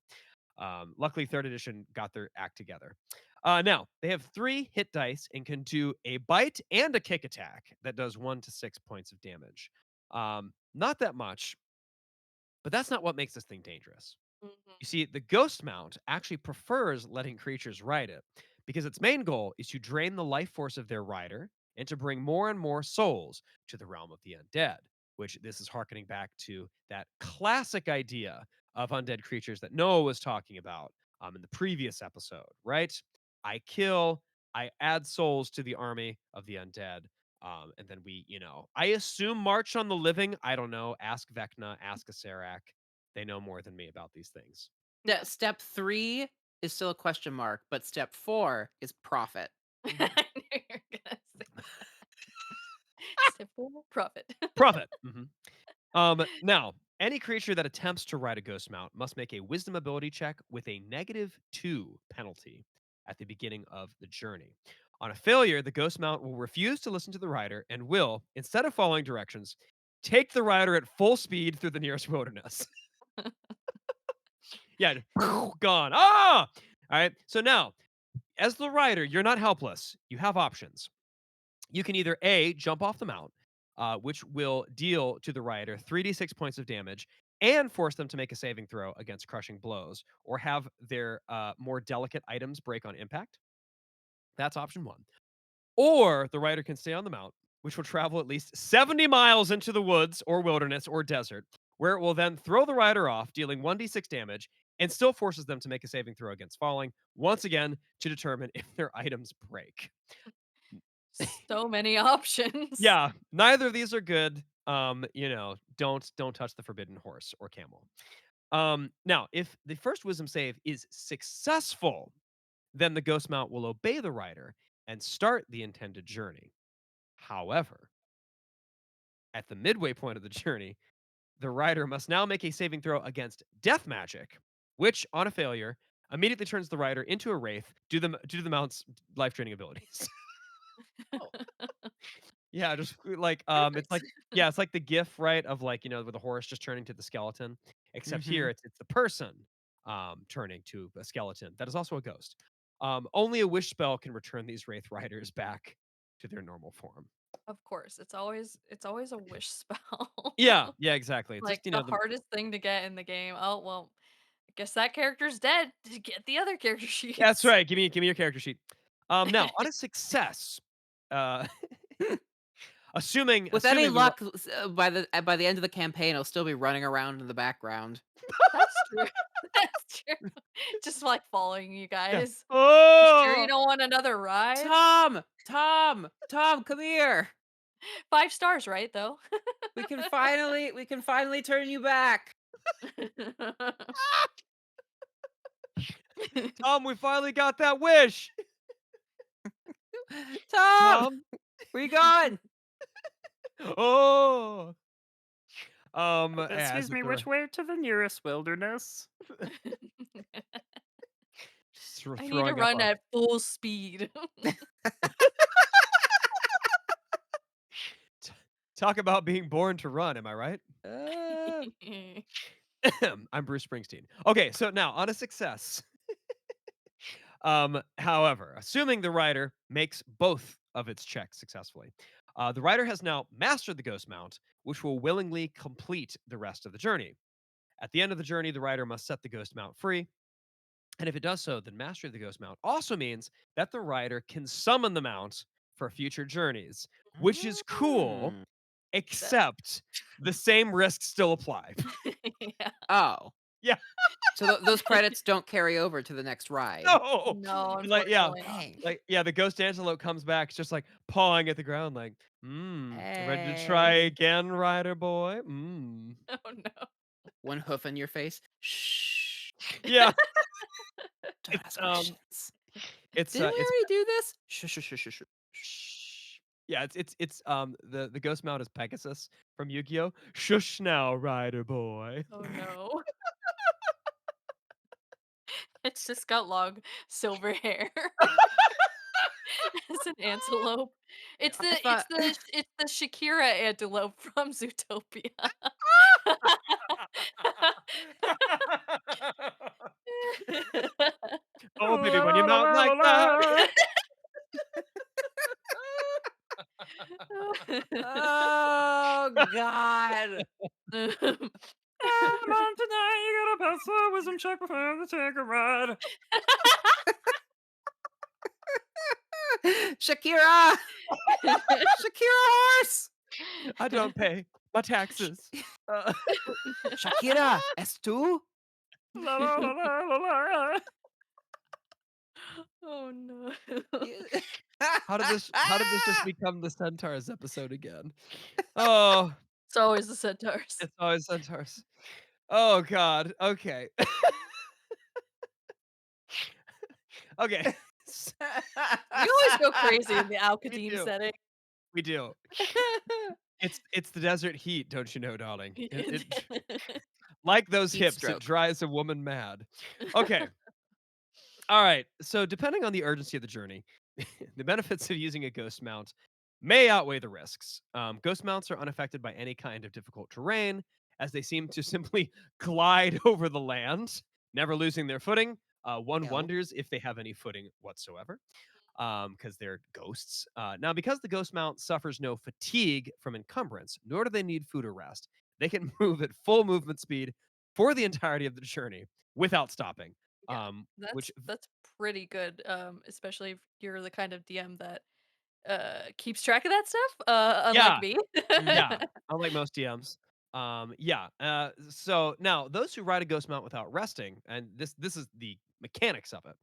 Luckily, third edition got their act together. Now they have 3 hit dice and can do a bite and a kick attack that does 1 to 6 points of damage. Not that much, but that's not what makes this thing dangerous. Mhm. You see, the ghost mount actually prefers letting creatures ride it because its main goal is to drain the life force of their rider and to bring more and more souls to the realm of the undead, which this is harkening back to that classic idea of undead creatures that Noah was talking about in the previous episode, right? I kill, I add souls to the army of the undead. And then we, I assume march on the living. I don't know. Ask Vecna, ask Acerak. They know more than me about these things. Yeah. Step 3 is still a question mark, but step 4 is profit. I knew you were gonna say simple profit. Profit. Now, any creature that attempts to ride a ghost mount must make a wisdom ability check with a -2 penalty at the beginning of the journey. On a failure, the ghost mount will refuse to listen to the rider and will, instead of following directions, take the rider at full speed through the nearest wilderness. Yeah, gone. Ah! All right. So now, as the rider, you're not helpless. You have options. You can either A, jump off the mount, which will deal to the rider 3d6 points of damage and force them to make a saving throw against crushing blows, or have their more delicate items break on impact. That's option one. Or the rider can stay on the mount, which will travel at least 70 miles into the woods or wilderness or desert, where it will then throw the rider off, dealing 1d6 damage, and still forces them to make a saving throw against falling, once again, to determine if their items break. So many options. Yeah, neither of these are good. Don't touch the forbidden horse or camel. Now, if the first wisdom save is successful, then the ghost mount will obey the rider and start the intended journey. However, at the midway point of the journey, the rider must now make a saving throw against death magic, which, on a failure, immediately turns the rider into a wraith due to the mount's life draining abilities. Oh, Yeah, just like it's Perfect. like yeah, it's like the GIF, right, of like, with the horse just turning to the skeleton. Except here mhm. it's the person turning to a skeleton that is also a ghost. Only a wish spell can return these Wraith Riders back to their normal form. Of course, it's always a wish spell. Yeah, yeah, exactly. It's Like, just, the hardest thing to get in the game. Oh, well, I guess that character's dead. To get the other character that's sheets. right. Give me your character sheet. Now, on a success, uh assuming With any assuming the ri- luck, by the end of the campaign, I'll still be running around in the background. That's true. That's true. Just, like, following you yeah. guys. "You sure you Oh! don't want another ride?" Tom! Tom! Tom, come here! 5 stars, right, though? We can finally turn you back. Tom, we finally got that wish. Tom! Tom. Where you going? Oh. As Excuse if me, the which way to the nearest wilderness? just I need to throwing up run a at full speed. t- talk about being born to run, am I right? Uh, I'm Bruce Springsteen. Okay, so now on a success. However, assuming the rider makes both of its checks successfully, the rider has now mastered the ghost mount, which will willingly complete the rest of the journey. At the end of the journey, the rider must set the ghost mount free. And if it does so, then mastery of the ghost mount also means that the rider can summon the mount for future journeys, which is cool, mm. That except the same risks still apply. Yeah. Oh, Yeah, so those credits don't carry over to the next ride. no. No, Like, yeah. unfortunately not. Dang. The ghost antelope comes back, it's just like pawing at the ground, like, ready to try Hey. again, rider boy? Oh, no. One hoof in your face. Shh. Yeah, Don't it's ask questions. Didn't we it's already do this? Shh, shh, shh, shh, shh. Shh. Yeah, the ghost mount is Pegasus from Yu-Gi-Oh! Shush now, rider boy. Oh, no. It's just got long silver hair. It's an antelope. It's I the it's thought the it's the Shakira antelope from Zootopia. Oh, baby, when you mount like that. Oh god. Come on tonight, you gotta pass the wisdom check before the take a ride. Shakira! Shakira horse! I don't pay my Sh- taxes. Uh, Shakira, es tú? la, la, la, la, la, la. Oh, no. How did this just become the centaurs episode again? Oh, It's always the centaurs. it's always centaurs. Oh god. Okay. Okay. S We always go crazy in the We Alcadine do. setting. We do. It's the desert heat, don't you know, darling? It like those Heat hips, it stroke. drives a woman mad. Okay. All right. So, depending on the urgency of the journey, the benefits of using a ghost mount may outweigh the risks. Ghost mounts are unaffected by any kind of difficult terrain, as they seem to simply glide over the land, never losing their footing. One Ew. wonders if they have any footing whatsoever, because they're ghosts. Now, because the ghost mount suffers no fatigue from encumbrance, nor do they need food or rest, they can move at full movement speed for the entirety of the journey without stopping. Yeah, Which that's pretty good, especially if you're the kind of DM that, keeps track of that stuff, unlike Yeah, me. Mhm. yeah, unlike most DMs. Yeah, so now those who ride a ghost mount without resting, and this is the mechanics of it,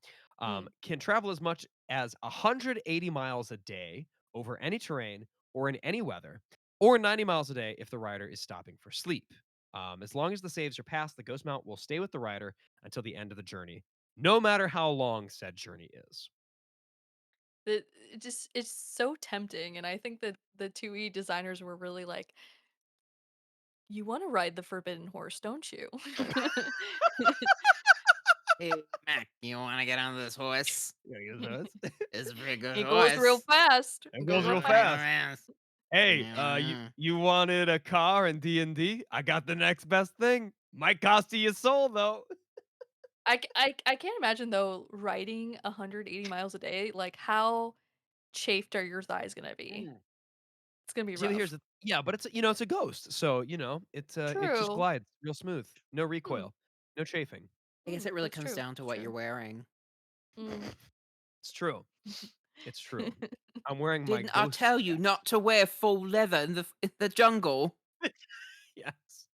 Mm, can travel as much as 180 miles a day over any terrain or in any weather, or 90 miles a day if the rider is stopping for sleep. As long as the saves are passed, the ghost mount will stay with the rider until the end of the journey, no matter how long said journey is. it's so tempting, and I think that the 2E designers were really like, "You wanna ride the forbidden horse, don't you?" Hey, Mac, you wanna get on this horse? Yeah, I guess that's It's a pretty good It goes real horse. fast. It it goes goes real real It's fast. pretty fast. fast. Hey, you Yeah. you wanted a car in D&D? I got the next best thing. Might cost you your soul though. I can't imagine though riding 180 miles a day, like, how chafed are your thighs gonna be? Mm. It's gonna be See, here's rough. the yeah, but it's a ghost, so it just True. glides real smooth, no Hmm, recoil, no chafing. I guess it really that's comes true, down to that's what you're true. wearing. Mm. It's true. It's true. I'm wearing my Didn't I ghost tell you not to wear full leather in the jungle? yes.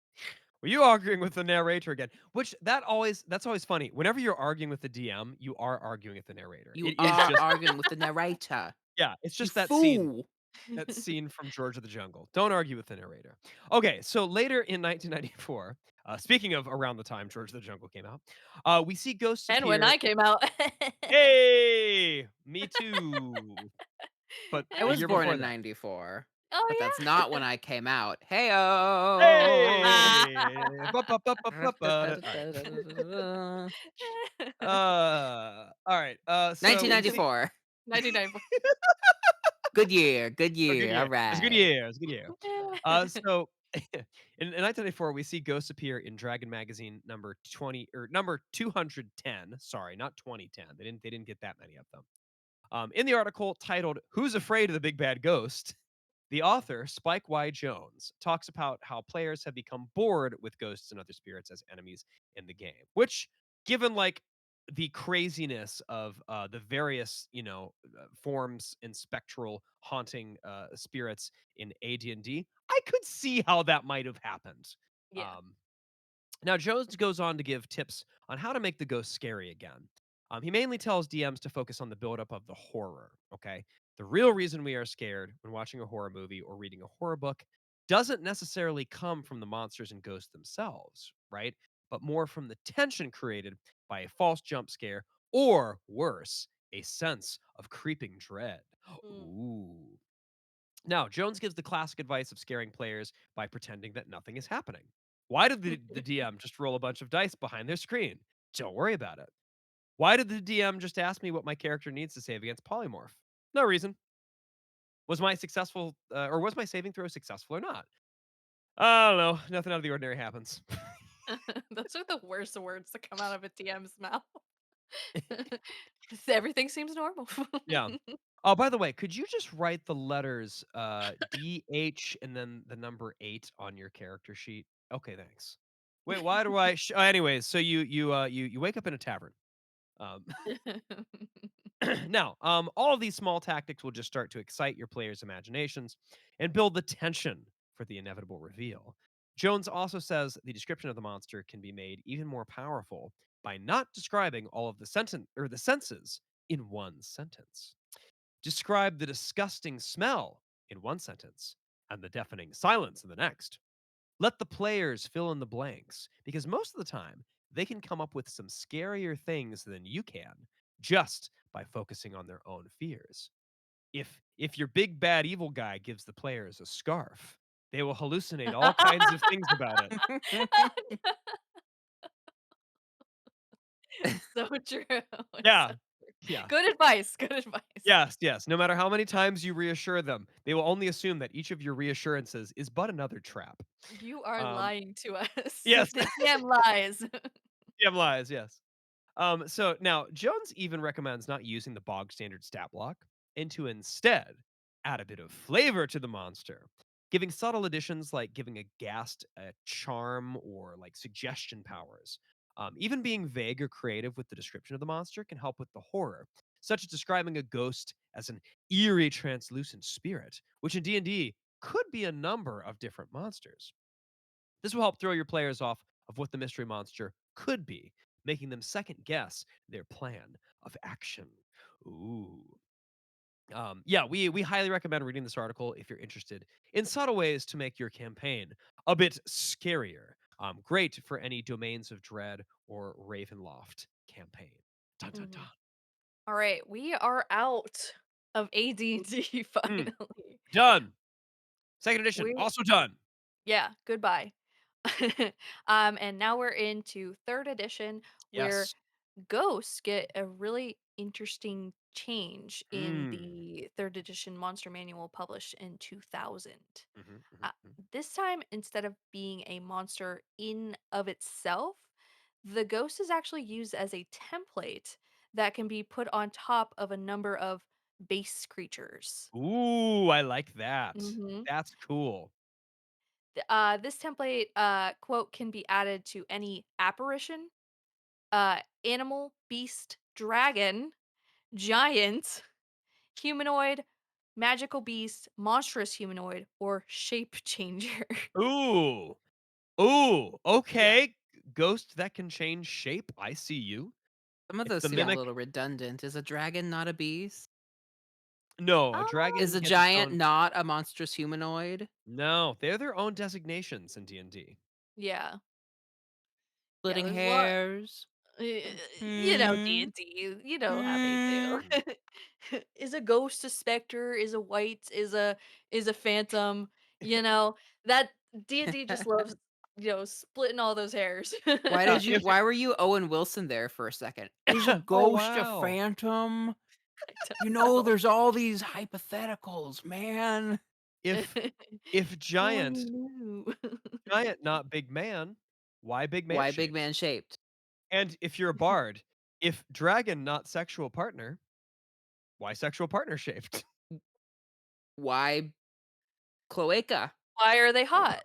Were you arguing with the narrator again? Which that's always funny. Whenever you're arguing with the DM, you are arguing with the narrator. You It is are just arguing with the narrator. yeah, it's You just fool. that scene from George of the Jungle. Don't argue with the narrator. Okay, so later in 1994, speaking of around the time George of the Jungle came out, we see ghosts And when appear. I came out. Hey, me too. But I a was year born before in that. '94, but that's Oh, not when yeah? I came out. Heyo. Hey, all right. All right. So we see 1994. 1994. Good year, good a good year, year. It's a good alright. year. It's a good year. So in 1994, we see ghosts appear in Dragon Magazine number 20 or number 210. Sorry, not 2010. They didn't get that many of them. In the article titled "Who's Afraid of the Big Bad Ghost?" The author, Spike Y. Jones, talks about how players have become bored with ghosts and other spirits as enemies in the game, which, given like the craziness of the various, forms and spectral haunting spirits in AD&D, I could see how that might have happened. Yeah. Um, Now, Jones goes on to give tips on how to make the ghost scary again. He mainly tells DMs to focus on the buildup of the horror. Okay. The real reason we are scared when watching a horror movie or reading a horror book doesn't necessarily come from the monsters and ghosts themselves, right? But more from the tension created by a false jump scare or worse, a sense of creeping dread. Mm. Ooh. Now, Jones gives the classic advice of scaring players by pretending that nothing is happening. Why did the DM just roll a bunch of dice behind their screen? Don't worry about it. Why did the DM just ask me what my character needs to save against polymorph? No reason. Was my saving throw successful or not? I don't know. Nothing out of the ordinary happens. Those are the worst words to come out of a DM's mouth. Everything seems normal. Yeah. Oh, by the way, could you just write the letters DH and then the number 8 on your character sheet? Okay, thanks. Wait, why do I anyways, so you wake up in a tavern. Um now, all of these small tactics will just start to excite your players' imaginations and build the tension for the inevitable reveal. Jones also says the description of the monster can be made even more powerful by not describing all of the senses in one sentence. Describe the disgusting smell in one sentence and the deafening silence in the next. Let the players fill in the blanks because most of the time they can come up with some scarier things than you can just by focusing on their own fears. If your big bad evil guy gives the players a scarf, they will hallucinate all kinds of things about it. So true. It's so Yeah. true. Yeah. Good advice. Good advice. Yes, yes. No matter how many times you reassure them, they will only assume that each of your reassurances is but another trap. You are Um, lying to us. yes. The damn lies. DM lies, yes. So now Jones even recommends not using the bog standard stat block and to instead add a bit of flavor to the monster, giving subtle additions like giving a ghast a charm or like suggestion powers. Even being vague or creative with the description of the monster can help with the horror, such as describing a ghost as an eerie, translucent spirit, which in D&D could be a number of different monsters. This will help throw your players off of what the mystery monster could be, making them second guess their plan of action. Ooh. Yeah, we highly recommend reading this article if you're interested in subtle ways to make your campaign a bit scarier. Great for any Domains of Dread or Ravenloft campaign. Dun dun dun. Mhm. All right, we are out of AD&D Mm, finally. done. Second edition, We also done. Yeah, goodbye. And now we're into 3rd edition where Yes. ghosts get a really interesting change in Mm. the 3rd edition monster manual published in 2000. Mhm, Uh, mhm, mhm. this time, instead of being a monster in of itself, the ghost is actually used as a template that can be put on top of a number of base creatures. Ooh, I like that. hmm That's cool. This template quote can be added to any apparition, animal, beast, dragon, giant, humanoid, magical beast, monstrous humanoid, or shape changer. Ooh. Ooh, Yeah. okay. Ghost that can change shape. I see you. Some of If those the seem a Yeah. mimic little redundant. Is a dragon not a beast? no, a Um, Is dragon a gets its giant own not a monstrous humanoid? no, they're their own designations in D&D. yeah. Yeah, Splitting there's a lot hairs? you know, Hmm? D&D, you know how they Hmm? do. Mm. Is a ghost a specter? Is a white? Is a phantom? You know, that D&D just loves, splitting all those hairs. If Why were you Owen Wilson there for a second? Is a oh, ghost a wow. phantom? I don't You know, know. there's all these hypotheticals, man. If if If you only knew. giant, not big man, why big man Why big shaped? man shaped? And if you're a bard, if dragon, not sexual partner, why sexual partner shaped? Why cloaca? Why are they hot?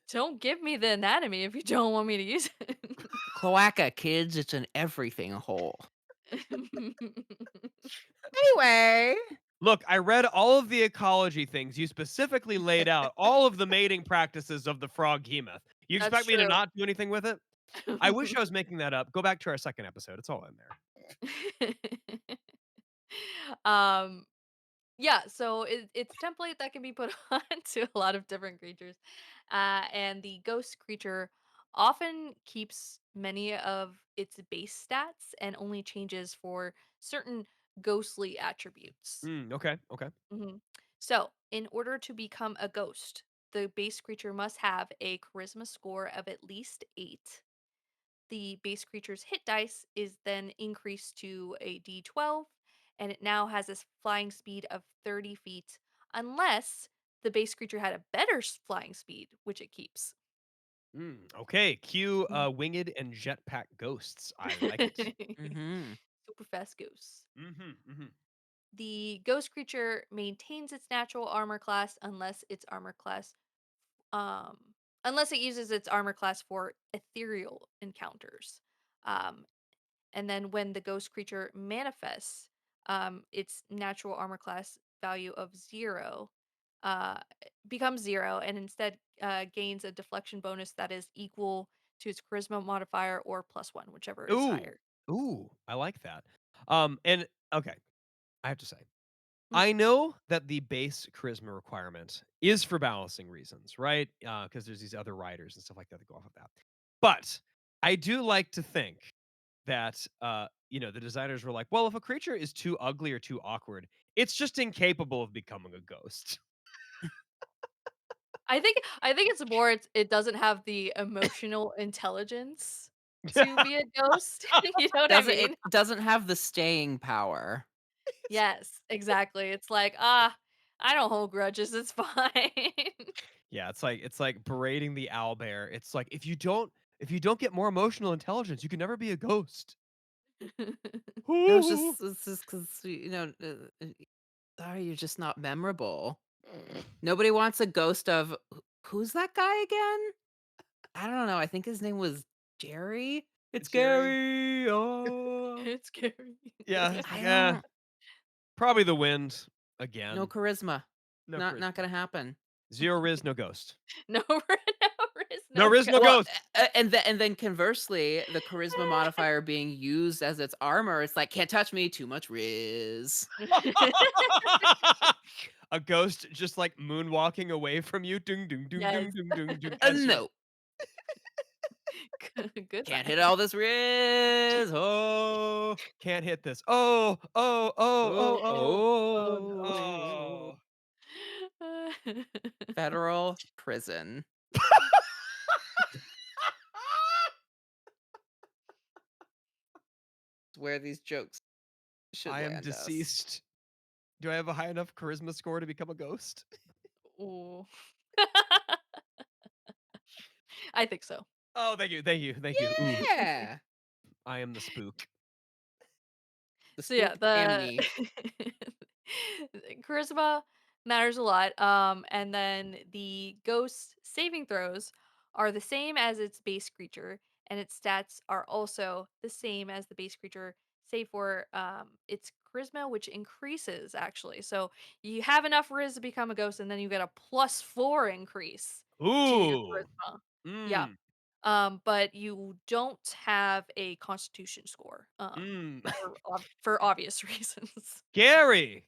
Don't give me the anatomy if you don't want me to use Cloaca, kids, it's an everything hole. it. Anyway. Look, I read all of the ecology things you specifically laid out, all of the mating practices of the frog hemoth. You That's expect me to true. not do anything with it? I wish I was making that up. Go back to our second episode. It's all in there. Um, yeah, so it's a template that can be put onto a lot of different creatures. And the ghost creature often keeps many of its base stats and only changes for certain ghostly attributes. Okay, okay. Mhm. So, in order to become a ghost, the base creature must have a charisma score of at least 8. The base creature's hit dice is then increased to a d12, and it now has a flying speed of 30 feet, unless the base creature had a better flying speed, which it keeps. Okay, cue Mhm. winged and jetpack ghosts. I like it. Mhm. Super fast ghosts. Mhm, mhm. The ghost creature maintains its natural armor class um unless it uses its armor class for ethereal encounters. Um and then when the ghost creature manifests, its natural armor class value of 0 uh becomes 0 and instead gains a deflection bonus that is equal to its charisma modifier or +1, whichever is Ooh, higher. ooh, I like that. And okay, I have to say, Mm. I know that the base charisma requirement is for balancing reasons, right? Because there's these other riders and stuff like that that go off of that. But I do like to think that the designers were like, well, if a creature is too ugly or too awkward, it's just incapable of becoming a ghost. I think it's more it doesn't have the emotional intelligence to be a ghost. You know what I It mean? doesn't have the staying power. Yes, exactly. It's like, I don't hold grudges. It's fine." Yeah, it's like berating the owlbear. It's like if you don't get more emotional intelligence, you can never be a ghost. No, Ooh. it's just because sorry, you're just not memorable. Nobody wants a ghost of who's that guy again? I don't know. I think his name was Jerry. It's Jerry. Gary. Oh, It's scary. Yeah, it's I like, don't. probably the wind No again. charisma. No Not charisma. gonna happen. Zero riz, no ghost. No, no risk, No no riz, no Well, ghost. and then conversely, the charisma modifier being used as its armor, it's like can't touch me. Too much riz. A ghost just like moonwalking away from you, dung, dung, dung, dung, Yes. dung, dung, dung, as you're No, Good can't times. hit all this riz. Oh, can't hit this. Oh, oh, oh, oh, oh, oh, Oh, no. oh. oh. Federal prison. Where these jokes should I am land us. deceased. Do I have a high enough charisma score to become a ghost? Ooh. I think so. Oh, thank you, thank you, thank you. Ooh, Yeah. I am the spook. The So yeah, spook and the me. charisma matters a lot. And then the ghost saving throws are the same as its base creature, and its stats are also the same as the base creature, save for its charisma, which increases actually. So you have enough riz to become a ghost, and then you get a +4 increase to your Ooh. charisma. Yeah. Mm. But you don't have a constitution score. Mm. For obvious reasons. Gary,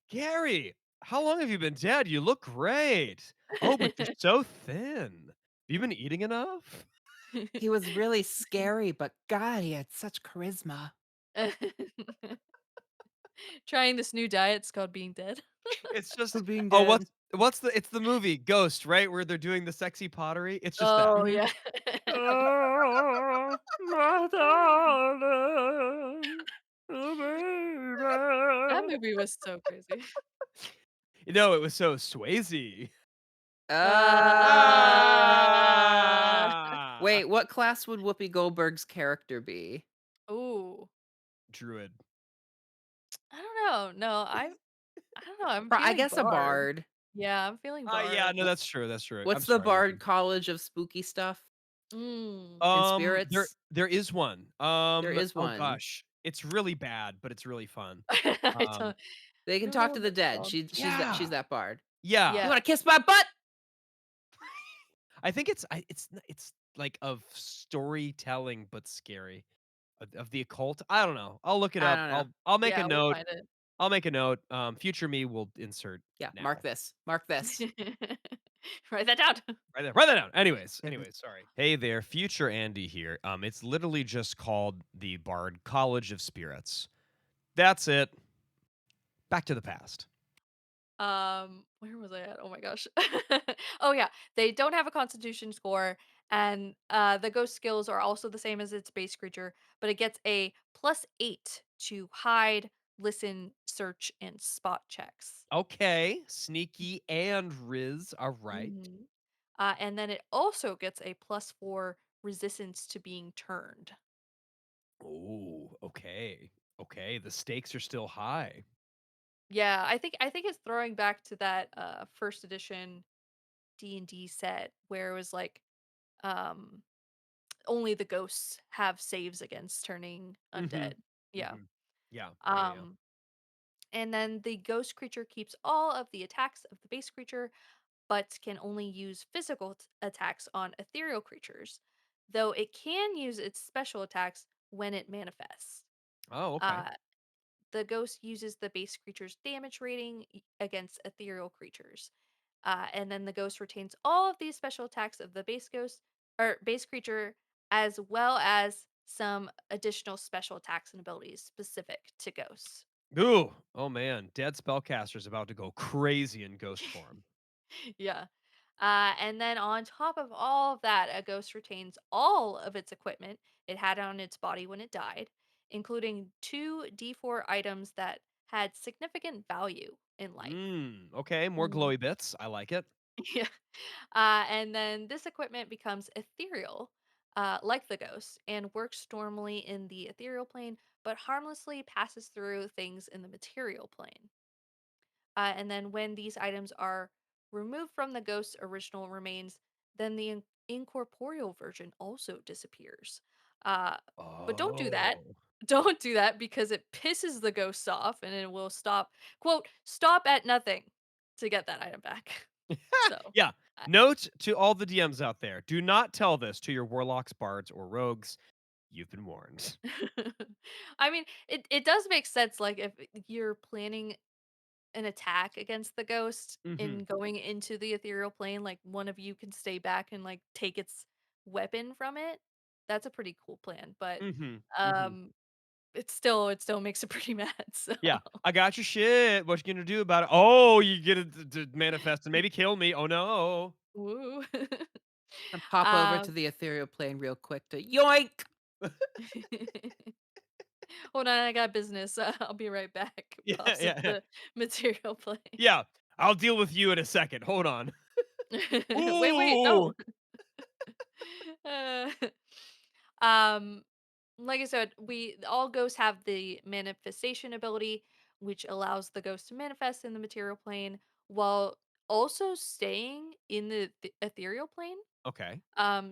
how long have you been dead? You look great. Oh, but you're so thin. Have you been eating enough? He was really scary, but God, he had such charisma. Trying this new diet, it's called being dead. It's just Being oh, dead. it's the movie Ghost, right? Where they're doing the sexy pottery. It's just that. Oh, Mhm. yeah. Oh, my darling, oh, That baby. movie was so crazy. It was so Swayze. Ah. Ah! Wait, what class would Whoopi Goldberg's character be? Ooh, Druid. I don't know. No, I don't know, I'm I feeling guess a bard. bard. Yeah, I'm feeling Yeah, bard. no, that's true, that's true. I'm What's the sorry. bard college of spooky stuff Mm. and There spirits? there is one. There is Oh one. gosh, it's really bad, but it's really fun. I Um, don't They can don't talk know to what the that's dead. called. She's yeah, that bard. yeah. You Yeah. wanna kiss my butt? I think it's like of storytelling, but scary. Of the occult. I don't know. I'll look it I up. don't know. I'll make a Yeah, we'll note. find it. I'll make a note. Future me will insert Yeah, mark now. this. Mark this. Write that down. Write that down. Anyways, sorry. Hey there, future Andy here. It's literally just called the Bard College of Spirits. That's it. Back to the past. Where was I at? Oh my gosh. Oh yeah, they don't have a constitution score, and the ghost skills are also the same as its base creature, but it gets a +8 to hide, listen, search, and spot checks. Okay, sneaky and Riz are right. Mhm. And then it also gets a +4 resistance to being turned. Oh, okay. Okay, the stakes are still high. Yeah, I think it's throwing back to that first edition D&D set where it was like um only the ghosts have saves against turning Mhm. undead. Yeah. Mhm. Yeah, yeah, yeah. Um and then the ghost creature keeps all of the attacks of the base creature but can only use physical attacks on ethereal creatures. though it can use its special attacks when it manifests. Oh, okay. Uh, the ghost uses the base creature's damage rating against ethereal creatures. And then the ghost retains all of these special attacks of the base ghost or base creature, as well as some additional special attacks and abilities specific to ghosts. Ooh, oh man, dead spellcaster's about to go crazy in ghost form. Yeah. And then on top of all of that, a ghost retains all of its equipment it had on its body when it died, including two D4 items that had significant value in life. Okay, more Mm. glowy bits. I like it. Yeah. And then this equipment becomes ethereal, like the ghost, and works normally in the ethereal plane, but harmlessly passes through things in the material plane. And then when these items are removed from the ghost's original remains, then the incorporeal version also disappears. Uh, but don't do that. Oh. Don't do that because it pisses the ghosts off and it will stop at nothing to get that item back. So, Yeah. I Note to all the DMs out there: do not tell this to your warlocks, bards, or rogues. You've been warned. I mean, it does make sense. Like, if you're planning an attack against the ghost Hmm. and going into the ethereal plane, like one of you can stay back and like take its weapon from it. That's a pretty cool plan, but Hmm. Hmm. um it still makes it pretty mad. So Yeah, I got your shit. What you gonna do about it? Oh, you get it to manifest and maybe kill me. Oh no. woo. And pop over to um the ethereal plane real quick to yoink! hold on, I got business. I'll be right back. Yeah, Pops yeah, into yeah. the material plane. Yeah, I'll deal with you in a second. Hold on. Wait, no. Ooh. Uh, um, like I said, we all ghosts have the manifestation ability, which allows the ghost to manifest in the material plane while also staying in the ethereal plane. Okay,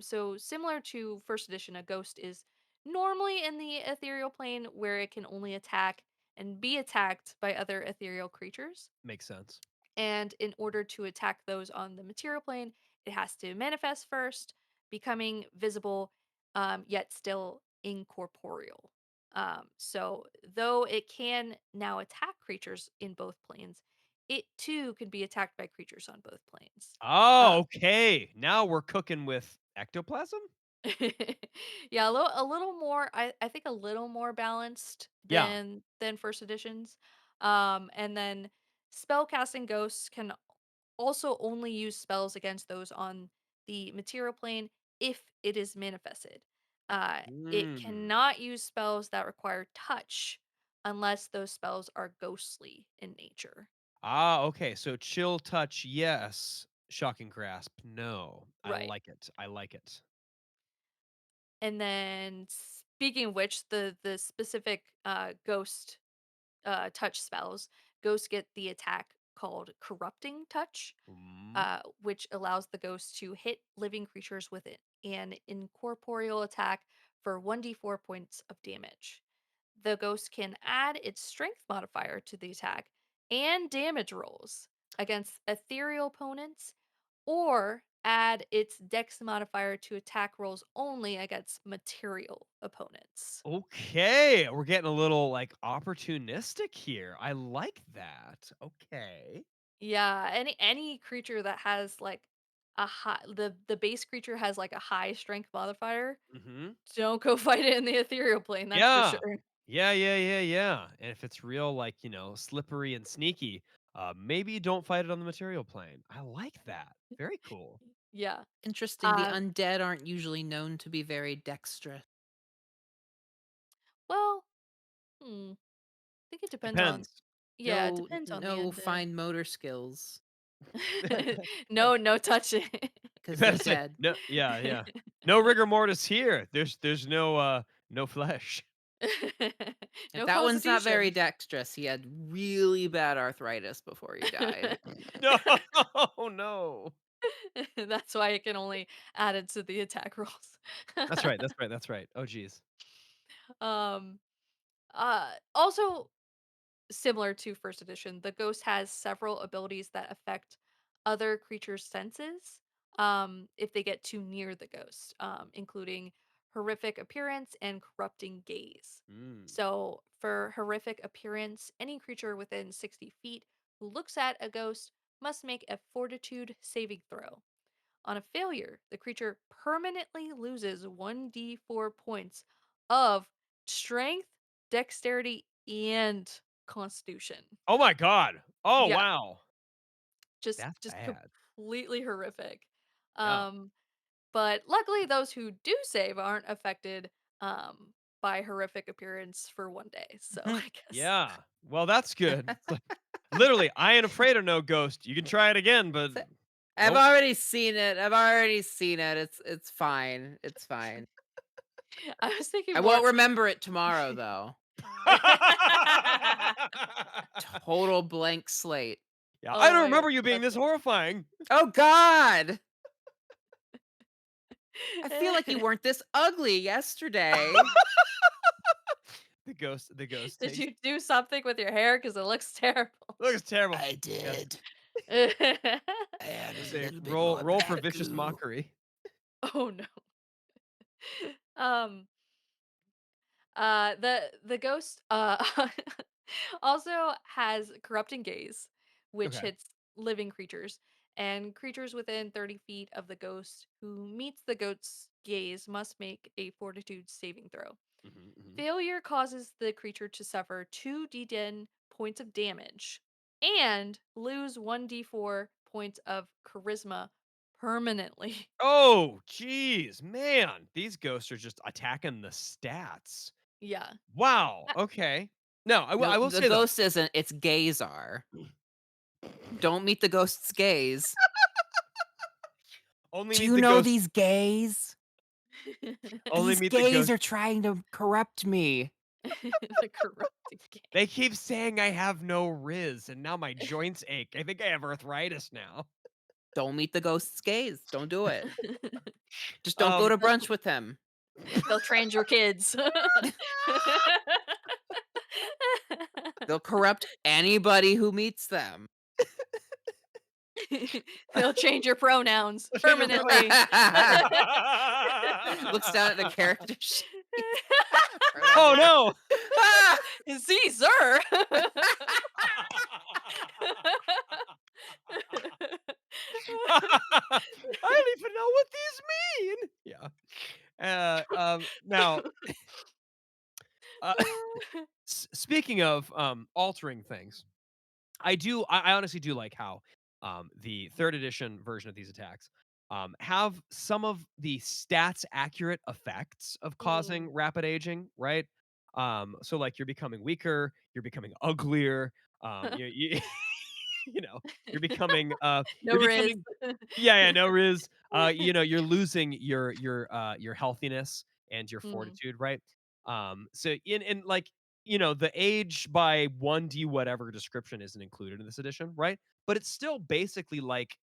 So similar to first edition, a ghost is normally in the ethereal plane where it can only attack and be attacked by other ethereal creatures. makes sense. And in order to attack those on the material plane, it has to manifest first, becoming visible, yet still incorporeal. So, though it can now attack creatures in both planes, it too can be attacked by creatures on both planes. Uh, Oh, okay. Now we're cooking with ectoplasm? yeah, a little more. I think a little more balanced Yeah, than first editions. And then spellcasting ghosts can also only use spells against those on the material plane if it is manifested. It mm. cannot use spells that require touch unless those spells are ghostly in nature. Ah, okay, so chill touch, yes. Shocking grasp, no. I Right. like it, I like it. And then speaking of which, the specific ghost touch spells, ghosts get the attack called corrupting touch, Mm. which allows the ghost to hit living creatures with an incorporeal attack for 1d4 points of damage. The ghost can add its strength modifier to the attack and damage rolls against ethereal opponents, or add its dex modifier to attack rolls only against material opponents. Okay, we're getting a little, like, opportunistic here. I like that. Okay. Yeah, any creature that has like a high the base creature has like a high strength modifier, Mhm. don't go fight it in the ethereal plane, that's for Yeah. sure. Yeah, yeah, yeah, yeah, and if it's real, like, slippery and sneaky, maybe don't fight it on the material plane. I like that. Very cool. Yeah. Interesting, the Um, undead aren't usually known to be very dexterous. well, hmm, I think it depends on Depends. yeah, it No depends on the no undead. fine motor skills, No, no touching. because 'cause they're That's it. dead. No, yeah, yeah. No rigor mortis here. There's no flesh. If No that one's not very constitution. dexterous, he had really bad arthritis before he died. No, no. That's why it can only add it to the attack rolls. That's right, that's right, that's right. Oh, geez. Um, also similar to first edition, the ghost has several abilities that affect other creatures' senses. if they get too near the ghost, including horrific appearance and corrupting gaze. Mm. So, for horrific appearance, any creature within 60 feet who looks at a ghost must make a fortitude saving throw. On a failure, the creature permanently loses 1d4 points of strength, dexterity, and constitution. Oh my god. Oh, Yeah, wow. just That's just bad. completely horrific. Yeah. Um but luckily those who do save aren't affected by horrific appearance for one day. So I guess Yeah. Well, that's good. It's like, literally, I ain't afraid of no ghost. You can try it again, but So I've nope. already seen it. I've already seen it. It's fine. It's fine. I was thinking I more won't remember it tomorrow though. Total blank slate. Yeah, I Oh don't my god, remember you being that's this horrifying. Oh god. I feel like you funny. weren't this ugly yesterday. The ghost Did takes you do something with your hair? Because it looks terrible. looks terrible. I Yeah. did. I I added a say little bit roll more roll for bat vicious goo. mockery. Oh no. Um the ghost also has corrupting gaze, which Okay. hits living creatures, and creatures within 30 feet of the ghost who meets the ghost's gaze must make a fortitude saving throw. Mhm, mhm. Failure causes the creature to suffer 2d10 points of damage and lose 1d4 points of charisma permanently. Oh, jeez, man. These ghosts are just attacking the stats. Yeah. Wow, okay. No, I No, will the say though. ghost isn't, it's Gazar. Don't meet the ghost's gaze. Only Do meet you the know ghost these gays? only These meet the gays ghost. are trying to corrupt me. The corrupting They keep saying I have no riz, and now my joints ache. I think I have arthritis now. Don't meet the ghost's gaze. Don't do it. gaze. Just don't go Um to brunch with him. They'll train your kids. They'll corrupt anybody who meets them. They'll change your pronouns change your permanently. Looks down at the character sheet. Oh, no. See, sir. I don't even know what these mean. Yeah. Now, uh, speaking of, altering things, I honestly do like how, the 3rd edition version of these attacks, have some of the stats accurate effects of causing Mm. rapid aging, right? So, like, you're becoming weaker, you're becoming uglier, you you know, you're becoming, No you're riz. becoming yeah, no riz. You're losing your healthiness and your Mm. fortitude, right? So in like, the age by 1D whatever description isn't included in this edition, right? But it's still basically like,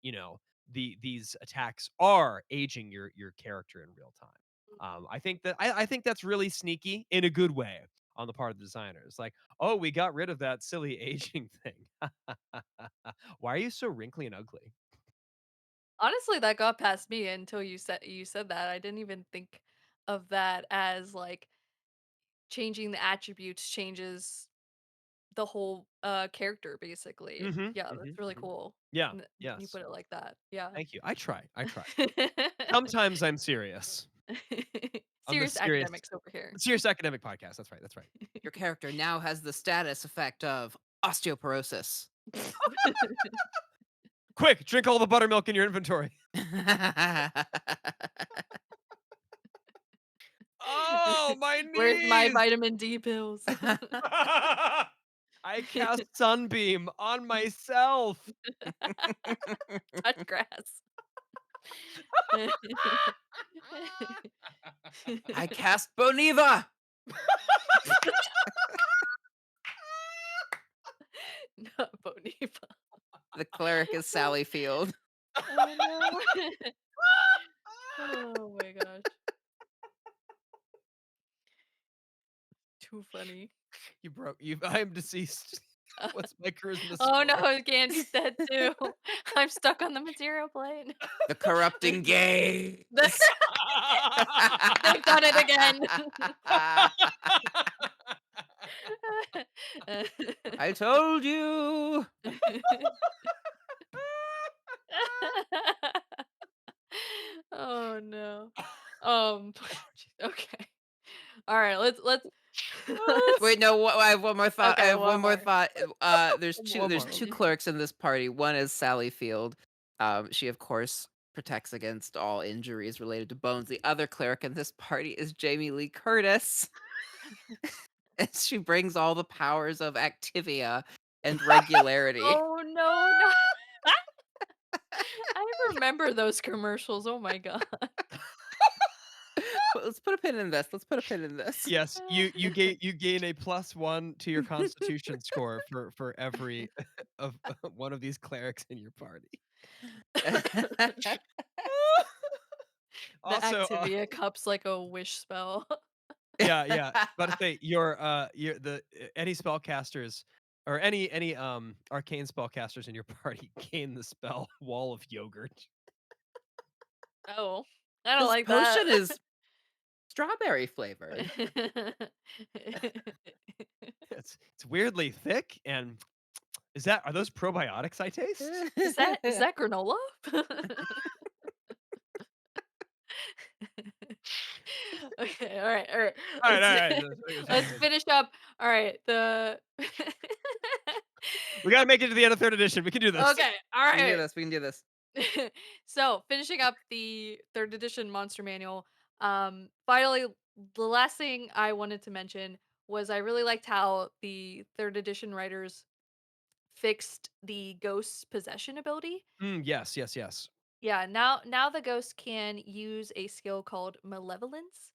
these attacks are aging your character in real time. I think that's really sneaky in a good way on the part of the designers. Like, oh, we got rid of that silly aging thing. Why are you so wrinkly and ugly? Honestly, that got past me until you said that. I didn't even think of that as like changing the attributes changes the whole character basically. Mhm, Yeah, mhm, that's really mhm. cool. Yeah, When you yes. put it like that. Yeah. Thank you. I try. Sometimes I'm serious. On the Serious serious academics over here. serious academic podcast. That's right. Your character now has the status effect of osteoporosis. Quick, drink all the buttermilk in your inventory. Oh, my Where's my knees! vitamin D pills? I cast sunbeam on myself. Touch grass. I cast Boniva. Not Boniva. The cleric is Sally Field. Oh no. Oh my gosh. Too funny. I am deceased. What's my charisma Oh score? no, Candy's dead too. I'm stuck on the material plane. The corrupting The- gaze. They've done it again. I told you. Oh no. Um okay. All right, let's let's Wait, no, I have one more thought. I okay, have one one more more. thought. There's two One there's more. 2 clerks in this party. One is Sally Field. She, of course, protects against all injuries related to bones. The other cleric in this party is Jamie Lee Curtis, and she brings all the powers of Activia and regularity. Oh no, no. I remember those commercials. Oh my god. Let's put a pin in this. Let's put a pin in this. Yes, you gain a +1 to your constitution score for every of one of these clerics in your party. The Also, Activia cups like a wish spell. yeah, yeah, about to say your the any spellcasters or any arcane spellcasters in your party gain the spell Wall of Yogurt. Oh, I don't This like potion that. is strawberry flavored. It's weirdly thick and are those probiotics I taste? Is that granola? Okay, all right. Alright, Let's alright. let's finish up. All right, the We gotta make it to the end of 3rd edition. We can do this. okay, all We can do right. this. We can do this. So finishing up the third edition monster manual. Finally, the last thing I wanted to mention was I really liked how the third edition writers fixed the ghost's possession ability. Yes, yes, yes. Yeah, now the ghost can use a skill called malevolence.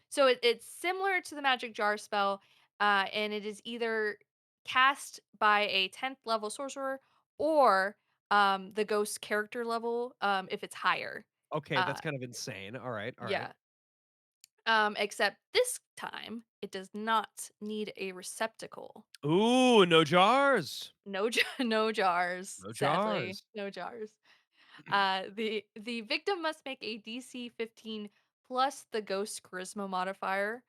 So it's similar to the magic jar spell, and it is either cast by a 10th level sorcerer or the ghost character level if it's higher. Okay, Uh, that's kind of insane. Alright, alright. yeah. Except this time it does not need a receptacle. Ooh, no jars. No, no jars. No Sadly, jars. no jars. The victim must make a DC 15 plus the ghost charisma modifier,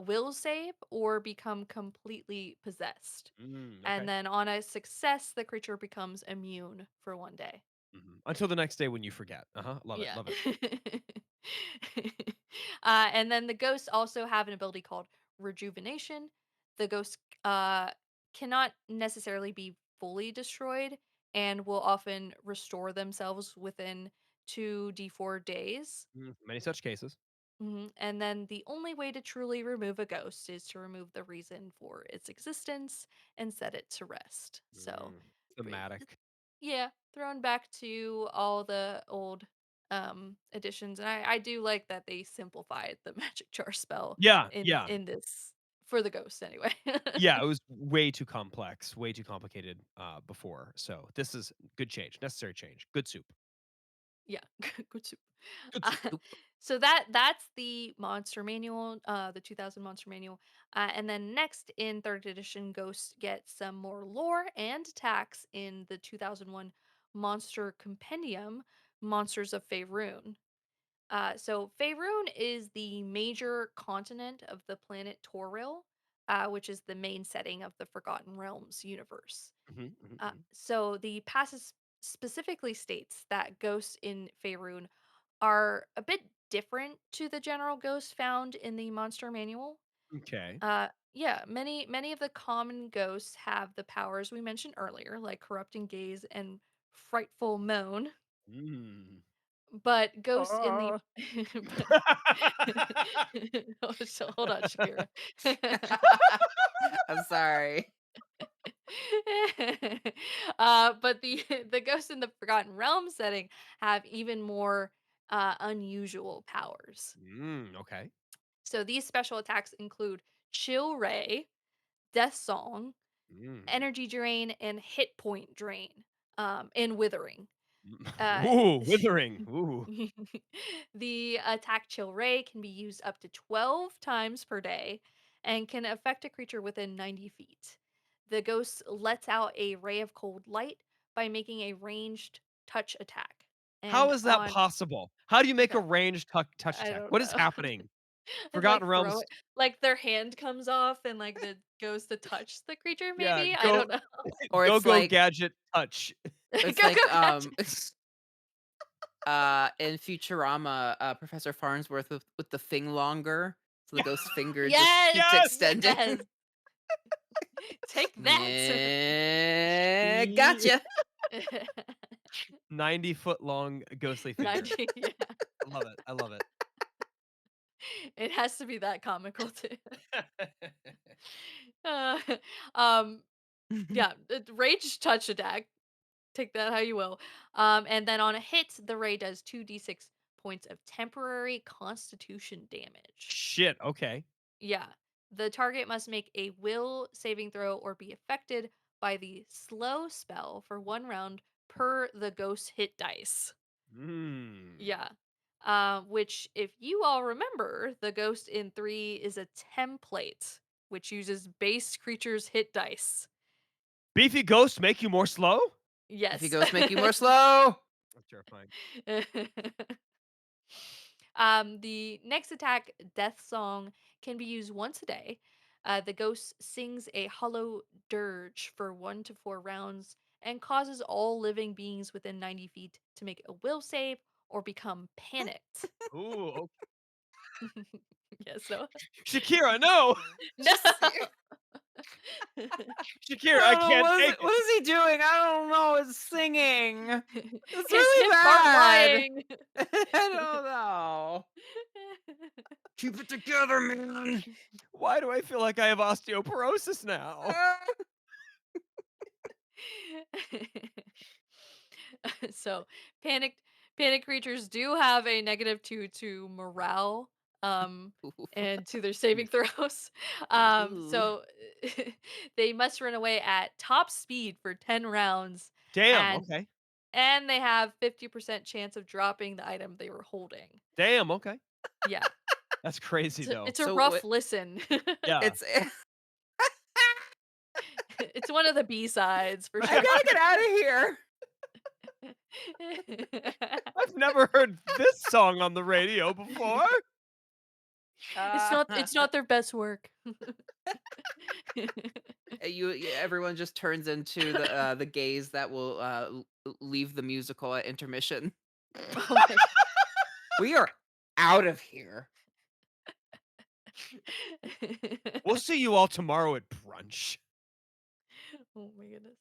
will save or become completely possessed. And Okay. then on a success, the creature becomes immune for 1 day. Until the next day when you forget. Uh-huh. Love it, Yeah. love it. And then the ghosts also have an ability called rejuvenation. The ghosts cannot necessarily be fully destroyed and will often restore themselves within 2d4 days. Many such cases. And then the only way to truly remove a ghost is to remove the reason for its existence and set it to rest. So, Thematic. yeah, thrown back to all the old editions. And I do like that they simplified the magic jar spell Yeah, in yeah. this for the ghost anyway. Yeah, it was way too complex, way too complicated, before, so this is good change, necessary change, good soup, Yeah, good soup. good Uh, soup. so that's the monster manual, the 2000 monster manual. And then next in third edition, Ghosts get some more lore and attacks in the 2001 monster compendium, Monsters of Faerun. So Faerun is the major continent of the planet Toril, which is the main setting of the Forgotten Realms universe. Mhm, mhm, mhm. So the passage specifically states that ghosts in Faerun are a bit different to the general ghosts found in the monster manual. Okay. Yeah, many of the common ghosts have the powers we mentioned earlier, like corrupting gaze and frightful moan. Mm. But ghosts in the Ah. but oh, so hold on, Shakira. I'm sorry. But the the ghosts in the Forgotten Realm setting have even more unusual powers. Okay. So these special attacks include Chill Ray, Death Song, Mm. Energy Drain, and Hit Point Drain, and Withering. Uh, Ooh, withering, ooh. the attack chill ray can be used up to 12 times per day and can affect a creature within 90 feet. The ghost lets out a ray of cold light by making a ranged touch attack. How And is that on possible? How do you make okay, a ranged touch I attack? don't What is know. happening? And like Forgotten throw Realms. it like their hand comes off and like the goes to touch the creature Yeah, maybe? I go don't know. Or go it's go like gadget touch. it's Go like, go catch. in Futurama, Professor Farnsworth with the thing longer, so the ghost finger just Yes, keeps Yes! extending. yes. Take that. Yeah, gotcha. 90-foot long ghostly finger. 90, yeah. I love it. I love it. It has to be that comical too. Uh, um, yeah, rage touch attack. Take that how you will. And then on a hit, the ray does 2d6 points of temporary constitution damage. Shit, okay. Yeah. The target must make a will saving throw or be affected by the slow spell for 1 round per the ghost hit dice. Mm. Yeah. Which, if you all remember, the ghost in 3 is a template, which uses base creatures hit dice. Beefy ghosts make you more slow? If he Yes. goes make you more slow. That's terrifying. The next attack, Death Song, can be used once a day. The ghost sings a hollow dirge for 1 to 4 rounds and causes all living beings within 90 feet to make a will save or become panicked. Ooh, Yeah, so Shakira, no! no. Just Shakira, I I don't know can't take it. what is he doing? I don't know. It's singing. It's His really hips aren't bad. lying. I don't know. Keep it together, man. Why do I feel like I have osteoporosis now? So panicked panic creatures do have a -2 to morale Ooh. and to their saving throws. Ooh. So they must run away at top speed for 10 rounds Damn, and okay. they have 50% chance of dropping the item they were holding. Damn, okay. Yeah. That's crazy, though. It's a So rough listen. Yeah. it's It's one of the B-sides for I sure. gotta get out of here. I've never heard this song on the radio before. Uh, It's not their best work. everyone just turns into the gays that will leave the musical at intermission. Oh my We are out of here. We'll see you all tomorrow at brunch. Oh my goodness.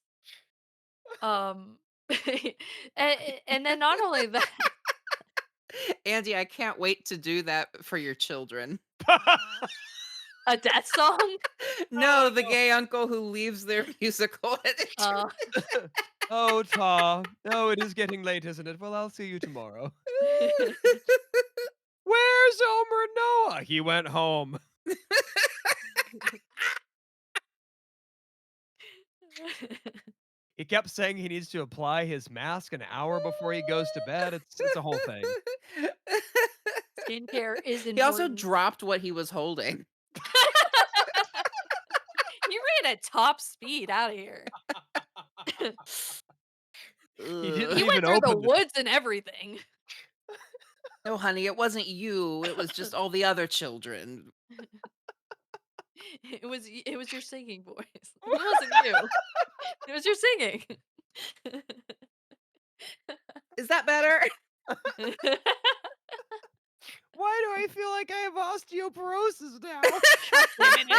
Um, and then not only that, Andy, I can't wait to do that for your children. a death song? No, the gay uncle who leaves their musical at Uh, Oh, Ta. Oh, it is getting late, isn't it? Well, I'll see you tomorrow. Where's Omer Noah? He went home. He kept saying he needs to apply his mask an hour before he goes to bed. It's a whole thing. Skincare is He also important. dropped what he was holding. He ran at top speed out of here. He Ugh. didn't He went even through the open it. woods and everything. No, honey, it wasn't you. It was just all the other children. It was your singing voice. It wasn't you. It was your singing. Is that better? Why do I feel like I have osteoporosis now? God damn it,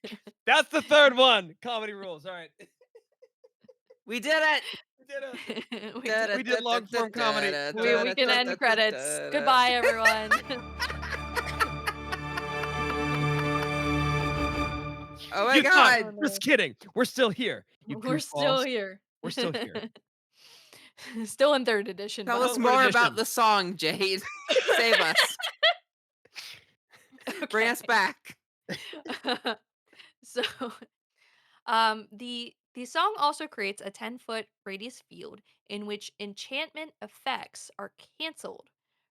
Andy. That's the third one. Comedy rules. All right. We did it. We did it. We did. We did long form comedy. We can end credits. Goodbye, everyone. Oh my You thought, Oh god. just no. kidding. We're still here. You We're still goofballs. here. We're still here. Still in third edition, Tell by us the Third way. more about edition. the song, Jade. Save us. Bring us Okay. back. So, the song also creates a 10-foot radius field in which enchantment effects are canceled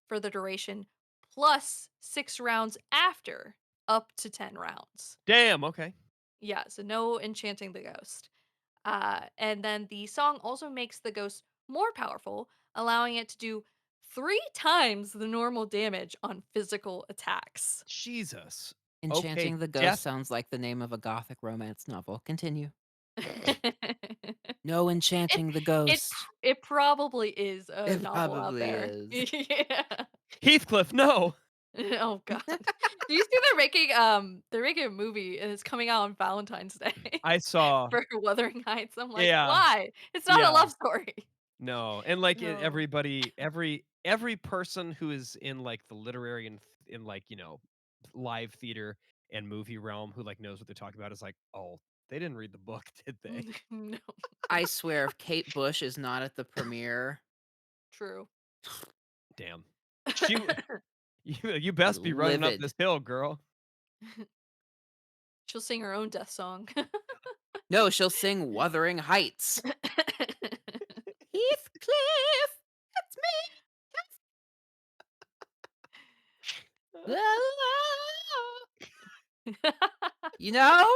for the duration plus 6 rounds after. up to 10 rounds. Damn, okay. Yeah, so no enchanting the ghost. And then the song also makes the ghost more powerful, allowing it to do 3 times the normal damage on physical attacks. Jesus. Okay, Enchanting the Ghost death. sounds like the name of a gothic romance novel. Continue. it No enchanting the ghost. it probably is a It novel out probably there. is. Yeah. Heathcliff, no. Oh god. Do you see they're making a movie and it's coming out on Valentine's Day I saw for Wuthering Heights. I'm like, yeah, "Why? It's not a yeah. love story." No, and, like, No. everybody every person who is in, like, the literary and in, like, live theater and movie realm who, like, knows what they're talking about is like, "Oh, they didn't read the book, did they?" No. I swear if Kate Bush is not at the premiere, True. Damn. She w you best be running up this livid. hill, girl. She'll sing her own death song. No, she'll sing Wuthering Heights. Heathcliff, it's me. You know?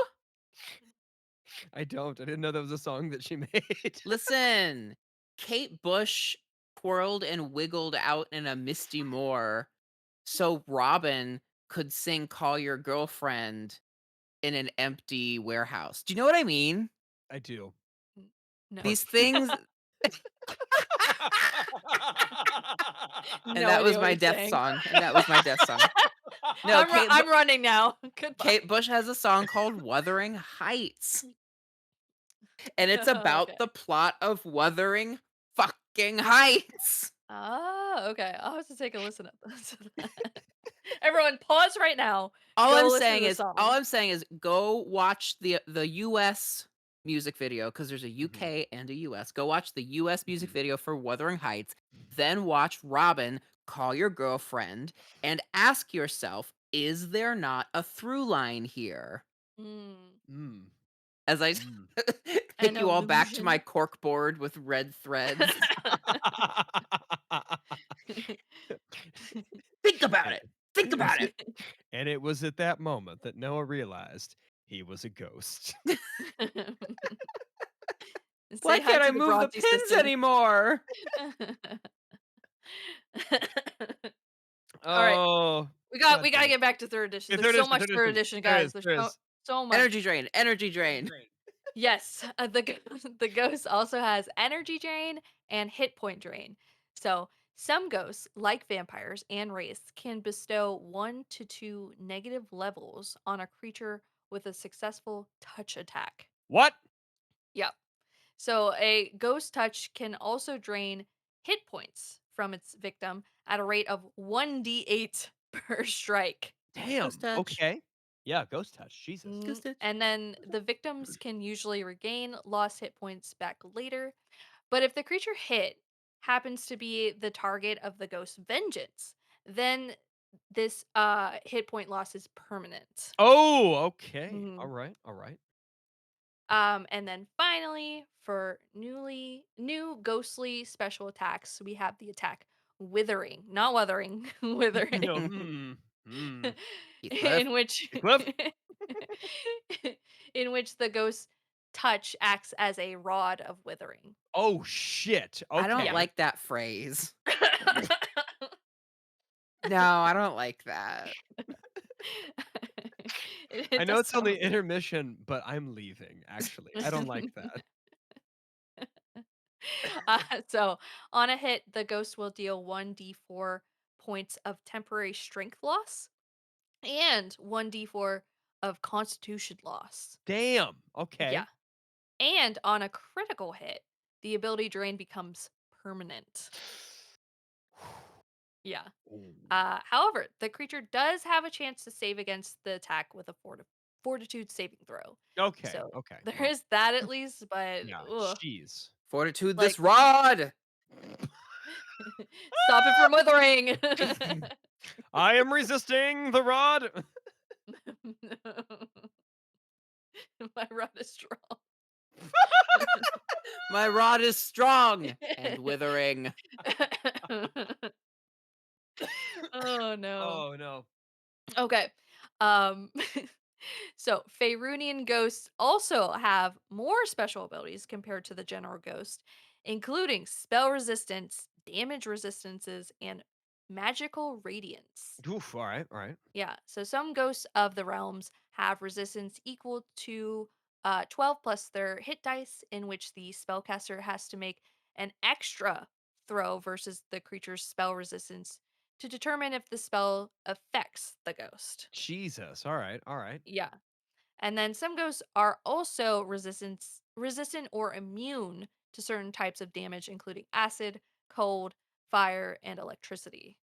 I don't. I didn't know that was a song that she made. Listen, Kate Bush twirled and wiggled out in a misty moor so Robin could sing Call Your Girlfriend in an empty warehouse. Do you know what I mean? I do. No. But These things and No that was idea what my you're death saying. song, and that was my death song. No, I'm running now. Goodbye. Kate Bush has a song called Wuthering Heights, and it's about Okay. the plot of Wuthering fucking Heights. Oh, okay. I'll have to take a listen to that. Everyone pause right now. All Go I'm listen to saying the is all song. I'm saying is go watch the US music video because there's a Mhm, UK and a US. Go watch the US music mhm. video for Wuthering Heights, then watch Robin Call Your Girlfriend and ask yourself, is there not a through line here? Mm, Mm, As I mm. an take you all back to my illusion. cork board with red threads. Think about And it. Think about it. and it was at that moment that Noah realized he was a ghost. Why Say hi can't I to the move the Bronte pins sisters. anymore? All right, Oh, we god gotta damn it. get back to third edition. Okay, There's so much third third edition. edition, There guys. is, There's there so is. so Energy much. drain. Energy drain. Yes, the ghost also has energy drain and hit point drain. So some ghosts, like vampires and wraiths, can bestow 1 to 2 negative levels on a creature with a successful touch attack. What? Yep. So a ghost touch can also drain hit points from its victim at a rate of 1d8 per strike. Ghost Damn, touch. okay. Yeah, ghost touch, Jesus. Ghost touch. And then the victims can usually regain lost hit points back later. But if the creature hit happens to be the target of the ghost's vengeance, then this hit point loss is permanent. Oh, okay. Mhm. Alright, alright. And then finally, for new ghostly special attacks, we have the attack Withering, not Wuthering, No, Withering, Heathcliff. in which Cliff? in which the ghost touch acts as a rod of withering. Oh, shit. I don't Yeah. Okay. like that phrase. No, I don't like that. I It know does it's only sound intermission, but I'm leaving, actually. I don't like that. so on a hit, the ghost will deal 1d4 points of temporary strength loss and 1d4 of constitution loss. Damn, Yeah. okay. And on a critical hit, the ability drain becomes permanent. Yeah. Ooh. However, the creature does have a chance to save against the attack with a fortitude saving throw. Okay, So okay, there well, is that at least, but yeah, ugh, jeez. Fortitude this like rod. stop it from withering. I am resisting the rod. My rod is strong. My rod is strong and withering. Oh no. Oh, no. Okay. Um, so Faerunian ghosts also have more special abilities compared to the general ghost, including spell resistance, damage resistances, and magical radiance. Oof, all right, all right. Yeah, so some ghosts of the realms have resistance equal to 12 plus their hit dice, in which the spellcaster has to make an extra throw versus the creature's spell resistance to determine if the spell affects the ghost. Jesus, all right, all right. Yeah. And then some ghosts are also resistant or immune to certain types of damage, including acid, cold, fire, and electricity.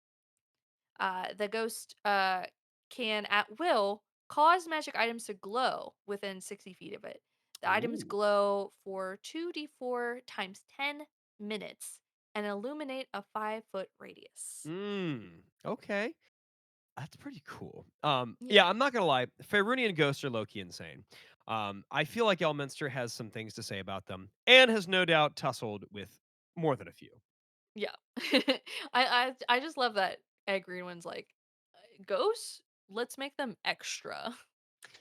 The ghost can, at will, cause magic items to glow within 60 feet of it. The items Ooh. glow for 2d4 times 10 minutes and illuminate a 5-foot radius. Okay. That's pretty cool. Yeah. Yeah, I'm not gonna lie, Faerunian ghosts are low-key insane. I feel like Elminster has some things to say about them, and has no doubt tussled with more than a few. Yeah. I just love that Ed Greenwind's like, ghosts? Let's make them extra.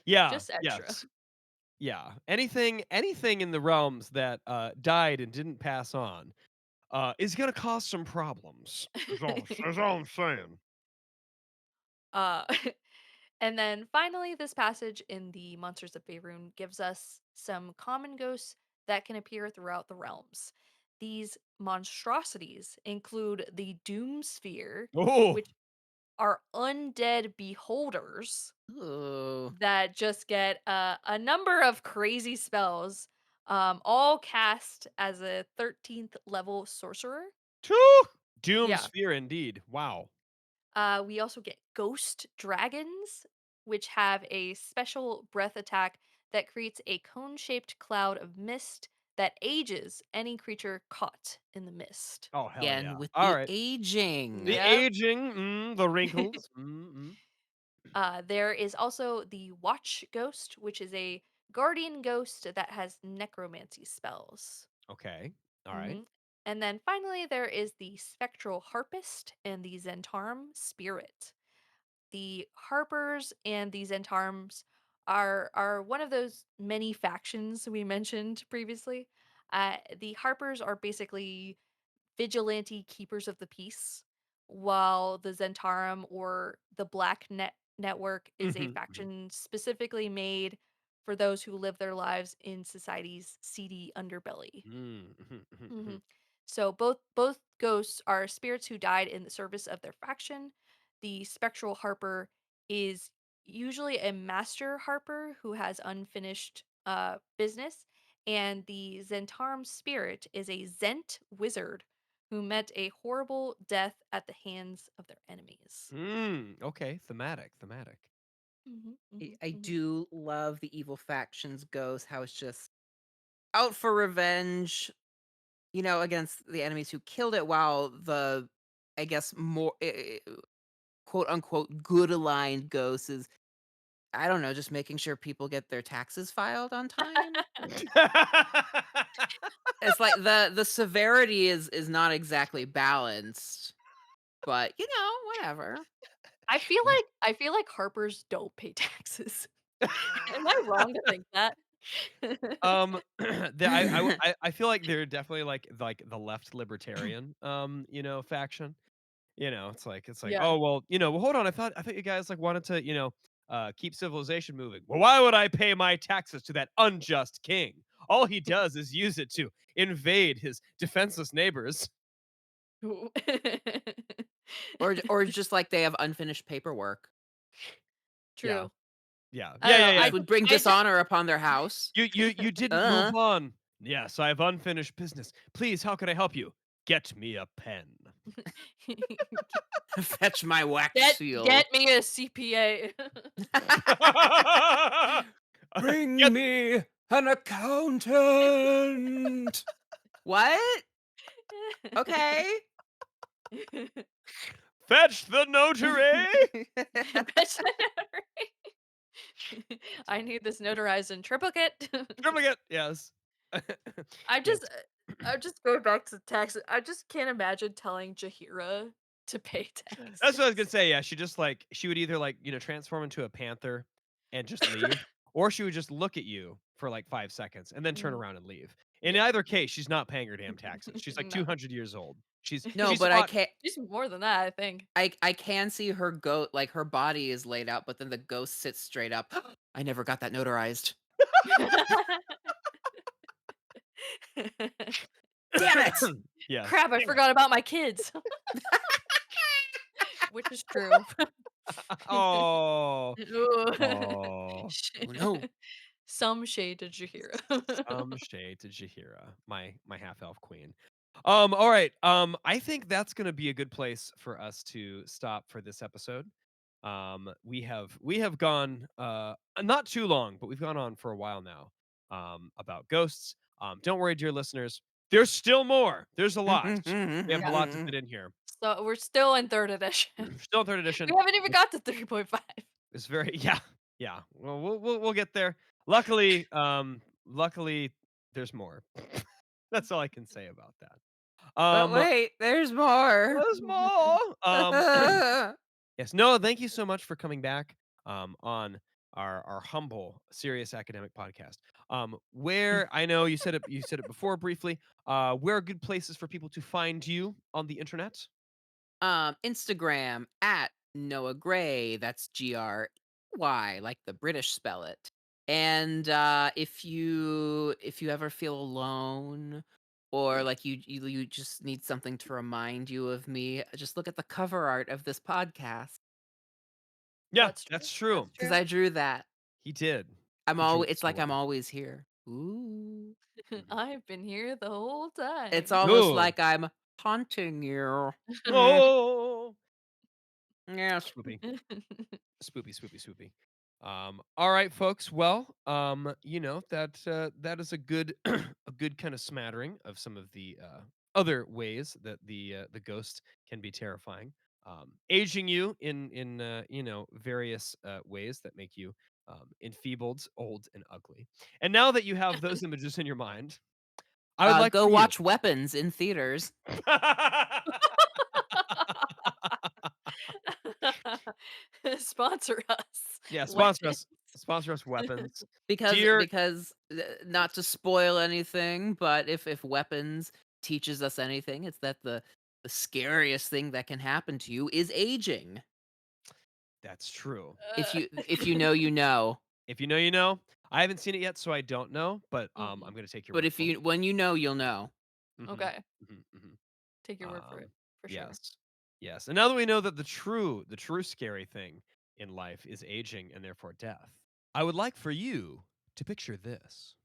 Yeah, Just extra. yes. Yeah. Anything in the realms that, died and didn't pass on, is gonna cause some problems. That's all I'm saying. uh And then finally, this passage in the Monsters of Faerun gives us some common ghosts that can appear throughout the realms. These monstrosities include the Doom Sphere, Oh! which are undead beholders Ooh. that just get a number of crazy spells, all cast as a 13th level sorcerer. Phew! Doom Yeah. sphere indeed. Wow. We also get ghost dragons, which have a special breath attack that creates a cone shaped cloud of mist that ages any creature caught in the mist. Oh, hell yeah. Again with the Alright. aging. The Yep. aging, the wrinkles. There is also the watch ghost, which is a guardian ghost that has necromancy spells. Okay. Alright. hmm And then finally, there is the spectral harpist and the Zentarum spirit. The Harpers and the Zentarms are one of those many factions we mentioned previously. The Harpers are basically vigilante keepers of the peace, while the Zentarum or the Black Network is a Mhm, mhm. faction specifically made for those who live their lives in society's seedy underbelly. Mhm. So both ghosts are spirits who died in the service of their faction. The spectral harper is usually a master harper who has unfinished business, and the Zentarum spirit is a Zent wizard who met a horrible death at the hands of their enemies. Okay, thematic, thematic. I do love the evil factions ghost, how it's just out for revenge, against the enemies who killed it, while the, I guess, more quote unquote good aligned ghost is, I don't know, just making sure people get their taxes filed on time. It's like the severity is not exactly balanced, but whatever. I feel like harpers don't pay taxes. Am I wrong to think that? I feel like they're definitely like the left libertarian, faction. It's like, Yeah. "Oh, well, well, hold on, I thought you guys, like, wanted to, keep civilization moving." "Well, why would I pay my taxes to that unjust king? All he does is use it to invade his defenseless neighbors." Ooh. Or just like they have unfinished paperwork. Yeah. True. Yeah. I Yeah, don't yeah, know. yeah. This would bring I just dishonor upon their house. You didn't move Uh. on." "Yes, I have unfinished business. Please, how can I help you?" "Get me a pen." Fetch my wax get seal. me a CPA. Bring Get me an accountant. What? Okay. Fetch the notary! Best I need this notarized in triplicate. Triplicate, yes. I Yes. just I'm just going back to taxes. I just can't imagine telling Jahira. to pay That's what I was gonna taxes. say, yeah, she would either, transform into a panther and just leave, or she would just look at you for, 5 seconds and then turn Mm, around and leave. In yeah. either case, she's not paying her damn taxes. She's, No. 200 years old. She's No, she's but I fought can't. She's more than that, I think. I can see her go like her body is laid out, but then the ghost sits straight up. I never got that notarized. Damn it! Yes. Crap, I Damn it. forgot about my kids. Which is true. Oh. Ooh. Oh. Oh no. Some shade to Jahira. Some shade to Jahira, my half elf queen. All right. I think that's gonna be a good place for us to stop for this episode. We have gone not too long, but we've gone on for a while now about ghosts. Don't worry, dear listeners. There's still more. There's a lot. We have a Yeah. lot to fit in here. So we're still in 3rd edition. Still third We edition. haven't even got to 3.5. It's very yeah, yeah. Well, we'll get there. Luckily, there's more. That's all I can say about that. But wait, there's more. There's more. Yes. No, thank you so much for coming back on our humble, serious academic podcast. Where I know you said it before briefly. Where are good places for people to find you on the internet? Instagram at Noah Gray. That's Gry, like the British spell it. And if you ever feel alone or like you just need something to remind you of me, just look at the cover art of this podcast Yeah, That's true. that's true. That's because true. I drew that. He did. I'm He drew always it it's so like I'm well. always here. Ooh. Mhm. I've been here the whole It's time. almost Ooh. like I'm haunting you. Mm, Oh. yes. Swoopy. Swoopy, swoopy, swoopy. All right, folks. Well, that is a good a good kind of smattering of some of the other ways that the ghost can be terrifying. Aging you in various ways that make you enfeebled, old, and ugly. And now that you have those images in your mind, I would like Go for you. watch Weapons in theaters Sponsor us. Yeah, sponsor Weapon. us. Sponsor us, weapons. because Dear because not to spoil anything, but if Weapons teaches us anything, it's that the scariest thing that can happen to you is aging. That's true. If you know, you know. If you know, you know. I haven't seen it yet, so I don't know, but, I'm Mhm. gonna take your But word if for it. you when you know, you'll know. Mhm, Okay. mhm, mhm. Take your word for it. Um, For sure. yes. Yes, and now that we know that the true scary thing in life is aging and therefore death, I would like for you to picture this.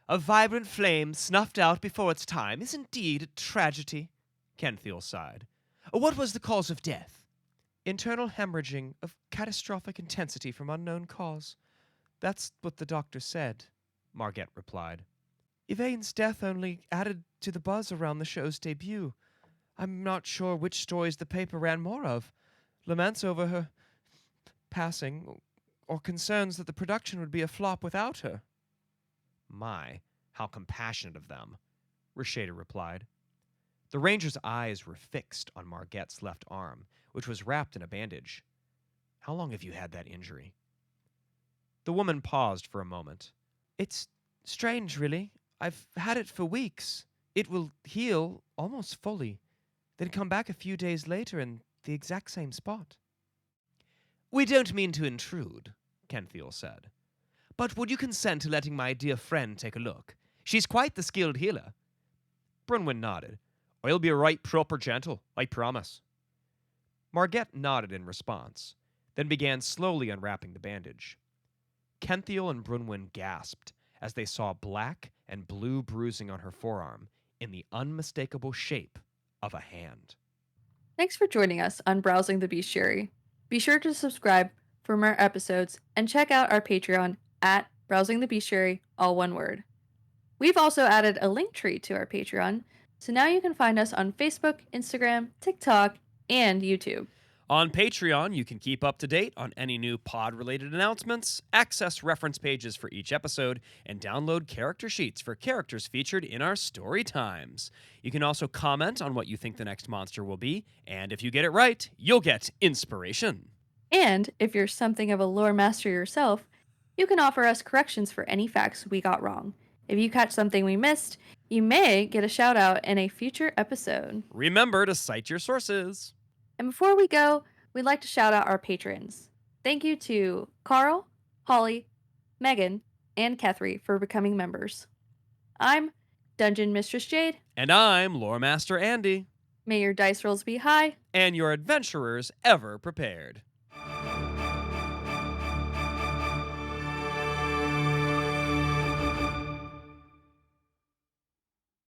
A vibrant flame snuffed out before its time is indeed a tragedy, Kenthiel sighed. What was the cause of death? Internal hemorrhaging of catastrophic intensity from unknown cause. That's what the doctor said, Margette replied. Yvain's death only added to the buzz around the show's debut. I'm not sure which stories the paper ran more of. Laments over her passing, or concerns that the production would be a flop without her. My, how compassionate of them, Rashada replied. The ranger's eyes were fixed on Margette's left arm, which was wrapped in a bandage. How long have you had that injury? The woman paused for a moment. It's strange, really. I've had it for weeks. It will heal almost fully, then come back a few days later in the exact same spot. We don't mean to intrude, Kenthiel said. But would you consent to letting my dear friend take a look? She's quite the skilled healer. Brunwyn nodded. I'll be right proper gentle, I promise. Margette nodded in response, then began slowly unwrapping the bandage. Kenthiel and Brunwyn gasped as they saw black and blue bruising on her forearm in the unmistakable shape of a hand. Thanks for joining us on Browsing the Bestiary. Be sure to subscribe for more episodes and check out our Patreon at Browsing the Bestiary, all one word. We've also added a link tree to our Patreon, so now you can find us on Facebook, Instagram, TikTok, and YouTube. On Patreon, you can keep up to date on any new pod related announcements, access reference pages for each episode, and download character sheets for characters featured in our story times. You can also comment on what you think the next monster will be, and if you get it right, you'll get inspiration. And if you're something of a lore master yourself, you can offer us corrections for any facts we got wrong. If you catch something we missed, you may get a shout out in a future episode. Remember to cite your sources. And before we go, we'd like to shout out our patrons. Thank you to Carl, Holly, Megan, and Kethry for becoming members. I'm Dungeon Mistress Jade. And I'm Lore Master Andy. May your dice rolls be high. And your adventurers ever prepared.